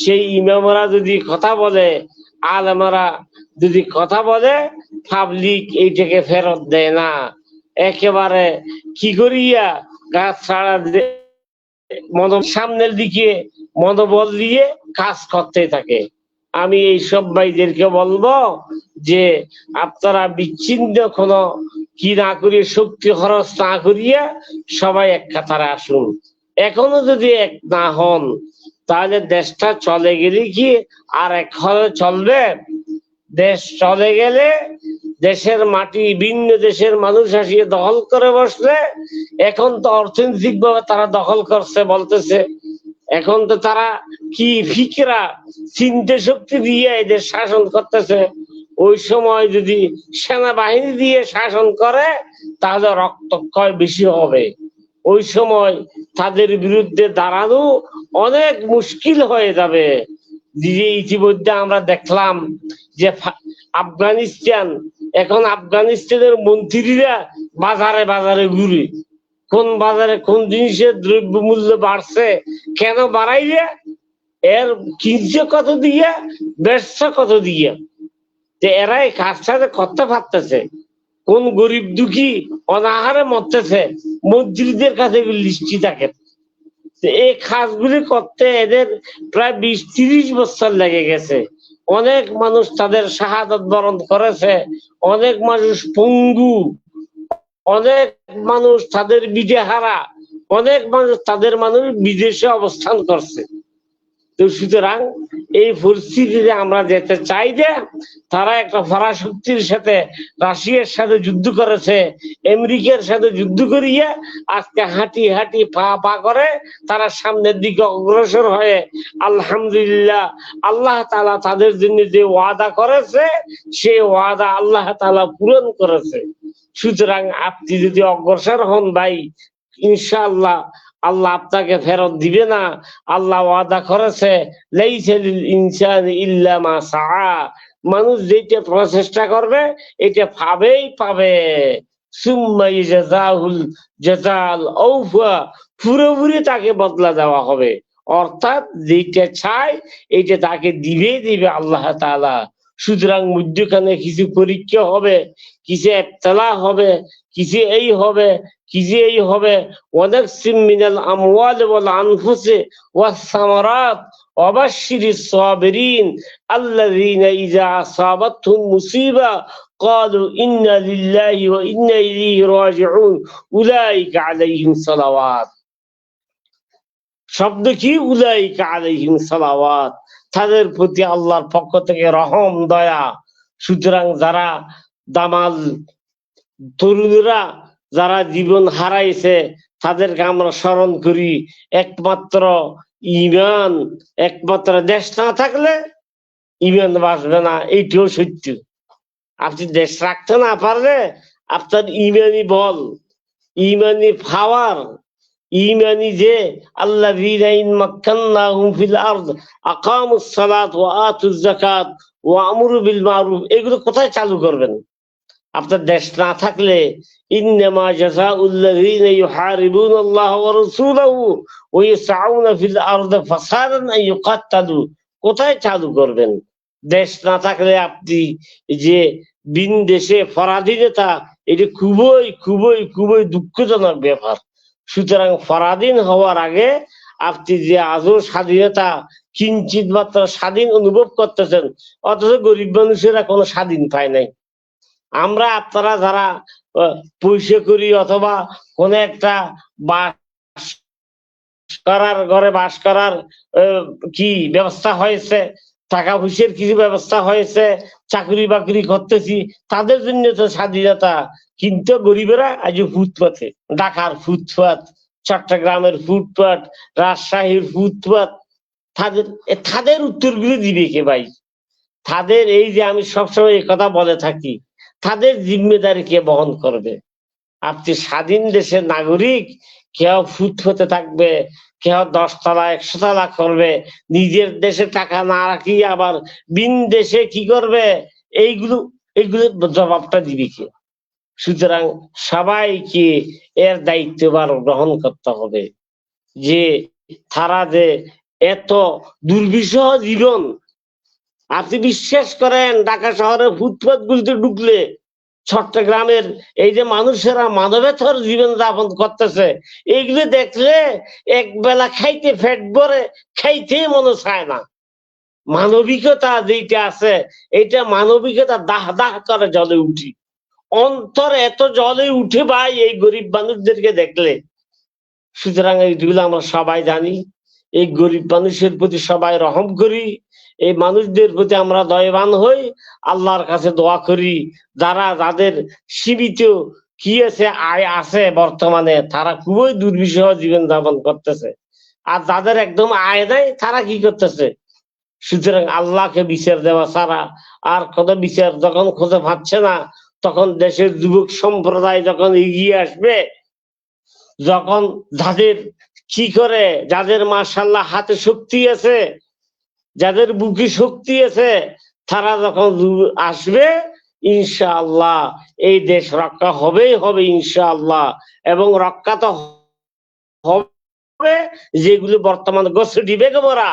সেই ইমামরা যদি কথা বলে, আলেমরা যদি কথা বলে, পাবলিক এইটাকে ফেরত দেয় না, একেবারে কি করিয়া গাছ ছাড়া সামনের দিকে মনোবল দিয়ে কাজ করতে থাকে। আমি এই সব ভাইদেরকে বলবো যে আপনারা বিচ্ছিন্ন কোনো কি না করিয়ে, শক্তি খরচ না করিয়া সবাই এক কাতারে আসুন। এখনো যদি এক না হন তাহলে দেশটা চলে গেলে কি আর এক হলে চলবে? দেশ চলে গেলে দেশের মাটি ভিন্ন দেশের মানুষ আসিয়ে দখল করে বসলে, এখন তো অর্থনৈতিক ভাবে তারা দখল করছে বলতেছে, এখন তো তারা কি ফিকরা চিন্তা শক্তি দিয়ে এদের শাসন করতেছে। ওই সময় যদি সেনাবাহিনী দিয়ে শাসন করে তাহলে রক্তক্ষয় বেশি হবে। ওই সময় তাদের বিরুদ্ধে দাঁড়ানো অনেক মুশকিল হয়ে যাবে। যে ইতিমধ্যে আমরা দেখলাম যে আফগানিস্তান, এখন আফগানিস্তানের মন্ত্রীরা বাজারে বাজারে ঘুরে, কোন বাজারে কোন জিনিসের দ্রব্য মূল্য বাড়ছে, কেন বাড়াইলে, এর কিনছে কত দিয়ে, বেচছে কত দিয়ে। এরা এই কাজটা করতে পারতেছে, কোন গরিব দুঃখী অনাহারে মরতেছে, মন্ত্রীদের কাছে লিস্টি থাকে। এই কাজগুলি করতে এদের প্রায় 20-30 বছর লেগে গেছে। অনেক মানুষ তাদের শাহাদাত বরণ করেছে, অনেক মানুষ পঙ্গু, অনেক মানুষ তাদের বিদেহারা, অনেক মানুষ বিদেশে অবস্থান করছে। তো সুতরাং এই পরিস্থিতিতে আমরা যেতে চাই যে তারা একটা পরাশক্তির সাথে, রাশিয়ার সাথে যুদ্ধ করেছে, আমেরিকার সাথে যুদ্ধ করিয়ে আজকে হাঁটি হাঁটি পা করে তারা সামনের দিকে অগ্রসর হয়ে, আলহামদুলিল্লাহ, আল্লাহ তাআলা তাদের জন্য যে ওয়াদা করেছে সেই ওয়াদা আল্লাহ তাআলা পূরণ করেছে। সুতরাং আপনি যদি অগ্রসর হন ভাই, ইনশাআল্লাহ আল্লাহ আপনাকে ফেরত দিবে না। আল্লাহ ওয়াদা করেছে, লাইসা লিল ইনসানি ইল্লা মা সাআ, মানুষ যেটা প্রচেষ্টা করবে এটা পাবে। সুম্মা ইয়াজাহুল জাযাল আওফা, পুরোপুরি তাকে বদলা দেওয়া হবে। অর্থাৎ যেটা চাই এটা তাকে দিবে আল্লাহ তাআলা। সুতরাং মধ্যখানে কিছু পরীক্ষা হবে, কিছু ইবতলা হবে, কিছু এই হবে, কিছু এই হবে। ওয়ানাকসিম মিনাল আমওয়াল ওয়াল আনফুসি ওয়াস সামারাত ওয়াবাশশিরিস সাবিরিন আল্লাযীনা ইযা আসাবাতহুম মুসিবা ক্বালু ইন্না লিল্লাহি ওয়া ইন্না ইলাইহি রাজিউন উলাইকা আলাইহিম সালাওয়াত। শব্দ কি? উলাইকা আলাইহিম সালাওয়াত, তাদের প্রতি আল্লাহর পক্ষ থেকে রহম দয়া। সুতরাং যারা দামাল তরুণরা যারা জীবন হারাইছে তাদেরকে আমরা স্মরণ করি। একমাত্র ঈমান, একমাত্র দেশ না থাকলে ঈমান বাঁচবে না, এইটাও সত্য। আপনি দেশ রাখতে না পারলে আপনার ঈমানি বল, ঈমানি পাওয়ার, ঈমানি যে আল্লাযীনা ইন মাক্কান্নাহুম ফিল আরদ আকামুস সালাত ওয়া আতুজ যাকাত ওয়া আমরু বিল মারুফ, এগুলো কোথায় চালু করবেন? আপনার দেশ না থাকলে ইন্নামা জাযাউল্লাযীনা ইউহারিবুনাল্লাহা ওয়া রাসূলাহু ওয়া ইয়াসআউনা ফিল আরদি ফাসাদান আন ইউকাত্তালু, কোথায় চালু করবেন? দেশ না থাকলে আপনি যে বিন দেশে পরাধীনতা, এটা খুবই খুবই খুবই দুঃখজনক ব্যাপার। সুতরাং পরাধীন হওয়ার আগে আপনি যে আজও স্বাধীনতা কিঞ্চিত মাত্র স্বাধীন অনুভব করতেছেন, অথচ গরিব মানুষেরা কোনো স্বাধীন পায় নাই। আমরা আপনারা যারা পয়সা করি অথবা কোন একটা বাস করার ঘরে বাস করার কি ব্যবস্থা হয়েছে, টাকা পয়সার কিছু ব্যবস্থা হয়েছে, চাকরি বাকরি করতেছি, তাদের জন্য তো স্বাধীনতা। কিন্তু গরিবেরা আজ ফুটপাথে, ঢাকার ফুটপাথ, চট্টগ্রামের ফুটপাথ, রাজশাহীর ফুটপাথ, তাদের উত্তরগুলো দিবে কে ভাই? তাদের এই যে আমি সবসময় এই কথা বলে থাকি, তাদের জিম্মেদারি কে বহন করবে? আপনি স্বাধীন দেশের নাগরিক, কেউ ফুটপাতে থাকবে, কেউ 10 তলা 100 তলা করবে, নিজের দেশে টাকা না রাখি আবার বিন দেশে কি করবে, এইগুলোর জবাবটা দিবে কে? সুতরাং সবাইকে এর দায়িত্বভার গ্রহণ করতে হবে যে তারা যে এত দুর্বিষহ জীবন, আপনি বিশ্বাস করেন ঢাকা শহরের ফুটপাত গুলিতে ঢুকলে চট্টগ্রামের এই যে মানুষেরা মানবেতর জীবন যাপন করতেছে, এইগুলো দেখলে এক বেলা খাইতে পেট ভরে খাইতে মনে চায় না। মানবিকতা যেটা আছে, এটা মানবিকতা দাহ দাহ করে জলে উঠি, অন্তর এত জলে উঠে ভাই এই গরিব মানুষদেরকে দেখলে। সুতরাং এইগুলো আমরা সবাই জানি, এই গরিব মানুষের প্রতি সবাই রহম করি, এই মানুষদের প্রতি আমরা দয়াবান হই, আল্লাহর কাছে দোয়া করি। যাদের সীমিত কি আছে, আয় আছে বর্তমানে, তারা খুবই দুর্বিষহ জীবন যাপন করতেছে, আর যাদের একদম আয় নাই তারা কি করতেছে? সুতরাং আল্লাহকে বিচার দেওয়া ছাড়া আর কোনো বিচার যখন খুঁজে পাচ্ছে না, তখন দেশের যুবক সম্প্রদায় যখন এগিয়ে আসবে, যখন যাদের কি করে, যাদের মাশাআল্লাহ হাতে শক্তি আছে, যাদের বুকে শক্তি আছে, তারা যখন আসবে, ইনশাআল্লাহ এই দেশ রক্ষা হবেই হবে ইনশাআল্লাহ। এবং রক্ষা তো হবে, যেগুলো বর্তমান গোষ্ঠী বেগমরা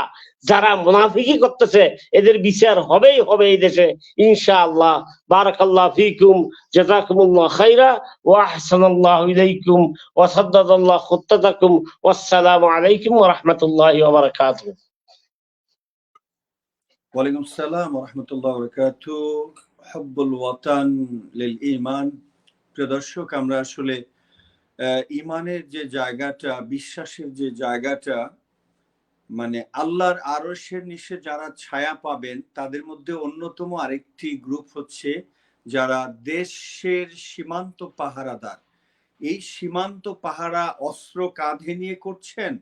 যারা মুনাফিকি করতেছে, এদের বিচার হবেই হবে এই দেশে ইনশাআল্লাহ। বারাকাল্লাহু ফিকুম, জাযাকুমুল্লাহ খাইরা, ওয়া আহসানাল্লাহু ইলাইকুম, ওয়া সাদ্দাদাল্লাহু খুত্তাতাকুম, ওয়াসসালামু আলাইকুম ওয়া রাহমাতুল্লাহি ওয়া বারাকাতুহু। ওয়ালাইকুম আসসালাম ওয়া রাহমাতুল্লাহি ওয়া বারাকাতুহু। হুব্বুল ওয়াতান লিল ঈমান। প্রিয় দর্শক, আমরা আসলে ঈমানের যে জায়গাটা, বিশ্বাসের যে জায়গাটা, মানে আল্লাহর আরশের নিচে যারা ছায়া পাবেন, তাদের মধ্যে অন্যতম আরেকটি গ্রুপ হচ্ছে যারা দেশের সীমান্ত পাহারাদার। এই সীমান্ত পাহারা অস্ত্র কাঁধে নিয়ে করছেন,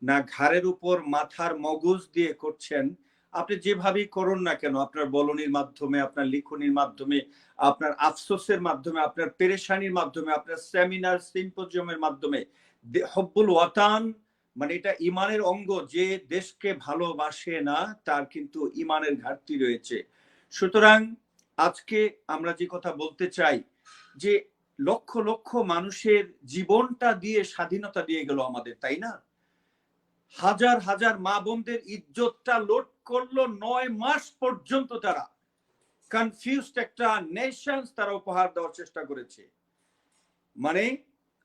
না ঘাড়ের উপর মাথার মগজ দিয়ে করছেন, আপনি যেভাবেই করুন না কেন, আপনার বলনির মাধ্যমে, আপনার লিখনির মাধ্যমে, আপনার আফসোসের মাধ্যমে, আপনার পেরেশানির মাধ্যমে, আপনার সেমিনার সিম্পোজিয়ামের মাধ্যমে, হুব্বুল ওয়াতান মানে এটা ইমানের অঙ্গ। যে দেশকে ভালোবাসে না তার কিন্তু ইমানের ঘাটতি রয়েছে। সুতরাং আজকে আমরা যে কথা বলতে চাই, যে লক্ষ লক্ষ মানুষের জীবনটা দিয়ে স্বাধীনতা দিয়ে গেল আমাদের, তাই না? হাজার হাজার মা বোনদের ইজ্জতটা লোড করলো 9 মাস পর্যন্ত। তারা কনফিউজড একটা নেশন তারা উপহার দেওয়ার চেষ্টা করেছে। মানে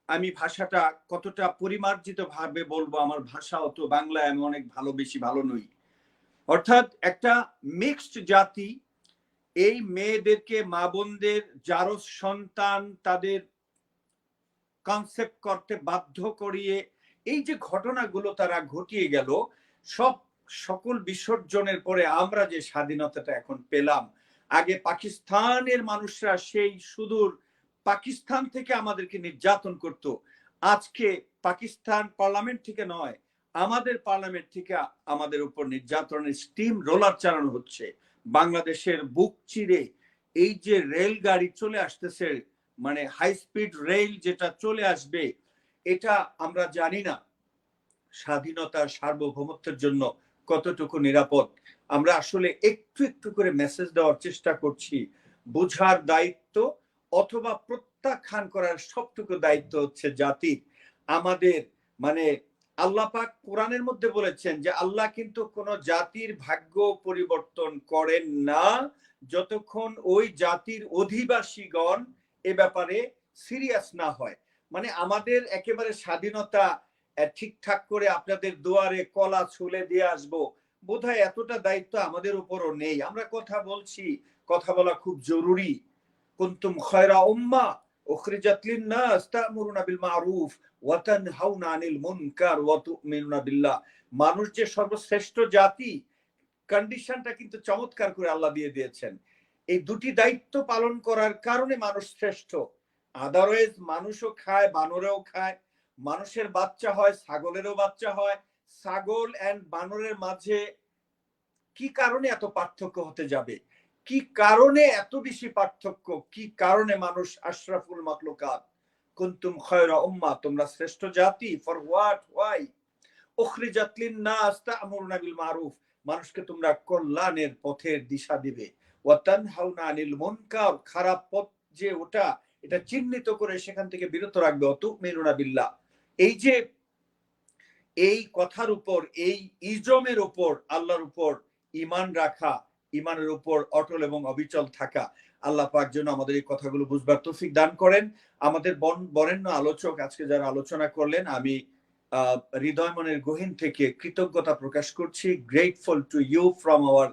আমি ভাষাটা কতটা পরিমার্জিত ভাবে বলবো, আমার ভাষা অত বাংলায় আমি অনেক বেশি ভালো নই। অর্থাৎ একটা মিক্সড জাতি এই মেয়েদেরকে, মা বোনদের যারও সন্তান, তাদের কনসেপ্ট করতে বাধ্য করিয়ে এই যে ঘটনাগুলো তারা ঘটিয়ে গেল, সকল বিসর্জনের পরে আমরা যে স্বাধীনতাটা এখন পেলাম, আগে পাকিস্তানের মানুষরা সেই সুদূর পাকিস্তান থেকে আমাদেরকে নির্যাতন করত, আজকে পাকিস্তান পার্লামেন্ট থেকে নয়, আমাদের পার্লামেন্ট থেকে আমাদের উপর নির্যাতনের স্টিম রোলার চালানো হচ্ছে। বাংলাদেশের বুক চিরে এই যে রেলগাড়ি চলে আসতেছে, মানে হাই স্পিড রেল যেটা চলে আসবে, এটা আমরা জানি না স্বাধীনতার সার্বভৌমত্বের জন্য কতটুকু নিরাপদ। আমরা আসলে একটু একটু করে মেসেজ দেওয়ার চেষ্টা করছি। বোঝার দায়িত্ব অথবা প্রত্যাখ্যান করার সবটুকু দায়িত্ব হচ্ছে জাতির। আমাদের মানে আল্লাহ পাক কোরআনের মধ্যে বলেছেন যে আল্লাহ কিন্তু কোন জাতির ভাগ্য পরিবর্তন করেন না যতক্ষণ ওই জাতির অধিবাসীগণ এ ব্যাপারে সিরিয়াস না হয়। মানে আমাদের একেবারে স্বাধীনতা ঠিকঠাক করে আপনাদের দুয়ারে কলা ছুলে দিয়ে আসবো, বোধহয় এতটা দায়িত্ব আমাদের উপরও নেই। আমরা কথা বলছি, কথা বলা খুব জরুরি। কুনতুম খায়রা উম্মাহ উখরিজাত লিন-নাস তা'মুরুনা বিল মা'রুফ ওয়া তানহাউনা আনিল মুনকার ওয়া তু'মিনুনা বিল্লাহ। মানুষ যে সর্বশ্রেষ্ঠ জাতি, কন্ডিশনটা কিন্তু চমৎকার করে আল্লাহ দিয়ে দিয়েছেন। এই দুটি দায়িত্ব পালন করার কারণে মানুষ শ্রেষ্ঠ। আদারওয়াইজ মানুষও খায়, বানরেও খায়, মানুষের বাচ্চা হয়, ছাগলেরও বাচ্চা হয়। ছাগল এন্ড বানরের মাঝে কি কারণে এত পার্থক্য হতে যাবে? কি কারণে এত বেশি পার্থক্য? কি কারণে মানুষ আশরাফুল মাখলুকাত? কুনতুম খায়রা উম্মাহ, তোমরা শ্রেষ্ঠ জাতি। For what? হোয়াই? উখরিজাত লিন-নাস তা'মুরুনা বিল মা'রুফ, মানুষকে তোমরা কল্যাণের পথের দিশা দিবে। ওয়া তানহাউনা আনিল মুনকার, খারাপ পথ যে ওটা, এটা চিহ্নিত করে সেখান থেকে বিরত রাখবে। ওয়া তু'মিনুনা বিল্লাহ, এই যে এই কথার উপর, এই ইজমের উপর, আল্লাহর উপর ঈমান রাখা, ঈমানের উপর অটল এবং অবিচল থাকা। আল্লাহ পাক যেন আমাদের এই কথাগুলো বুঝবার তৌফিক দান করেন। আমাদের বরেণ্য আলোচক আজকে যারা আলোচনা করলেন, আমি হৃদয় মনের গহীন থেকে কৃতজ্ঞতা প্রকাশ করছি। Grateful to you from our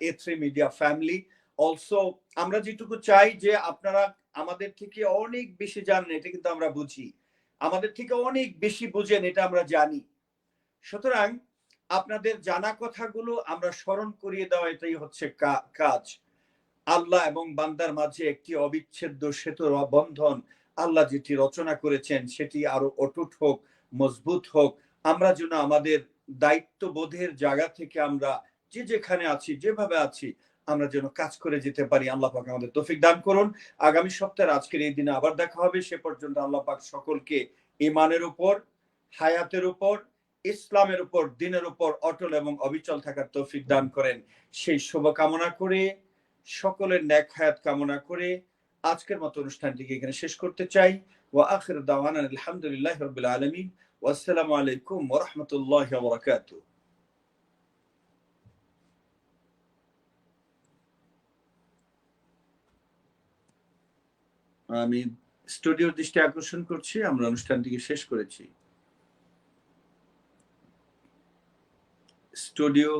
A3 media family. Also আমরা যেটুকু চাই যে আপনারা আমাদের থেকে অনেক বেশি জানেন, এটা কিন্তু আমরা বুঝি। আমাদের থেকে অনেক বেশি বুঝেন, এটা আমরা জানি। সুতরাং আপনাদের জানা কথাগুলো আমরা স্মরণ করিয়ে দেওয়া, এটাই হচ্ছে কাজ। আল্লাহ এবং বান্দার মাঝে একটি অবিচ্ছেদ্য সেতুর বন্ধন আল্লাহ যেটি রচনা করেছেন, সেটি আরো অটুট হোক, মজবুত হোক। আমরা যেন আমাদের দায়িত্ববোধের জায়গা থেকে আমরা যে যেখানে আছি, যেভাবে আছি, আমরা যেন কাজ করে যেতে পারি। আল্লাহ পাক আমাদের তৌফিক দান করুন। আগামী সপ্তাহে আজকের এই দিনে আবার দেখা হবে। সে পর্যন্ত আল্লাহ পাক সকলকে ঈমানের উপর, হায়াতের উপর, ইসলামের উপর, দ্বীনের উপর অটল এবং অবিচল থাকার তৌফিক দান করেন, সেই শুভ কামনা করে, সকলের নেক হায়াত কামনা করে আজকের মতো অনুষ্ঠানটিকে এখানে শেষ করতে চাই। ওয়া আখির দাওয়ানা আলহামদুলিল্লাহি রাব্বিল আলামিন। ওয়াসসালামু আলাইকুম ওয়া রাহমাতুল্লাহি ওয়া বারাকাতুহু। আমি স্টুডিওর দৃষ্টি আকর্ষণ করছি, আমরা অনুষ্ঠানটিকে শেষ করেছি। স্টুডিও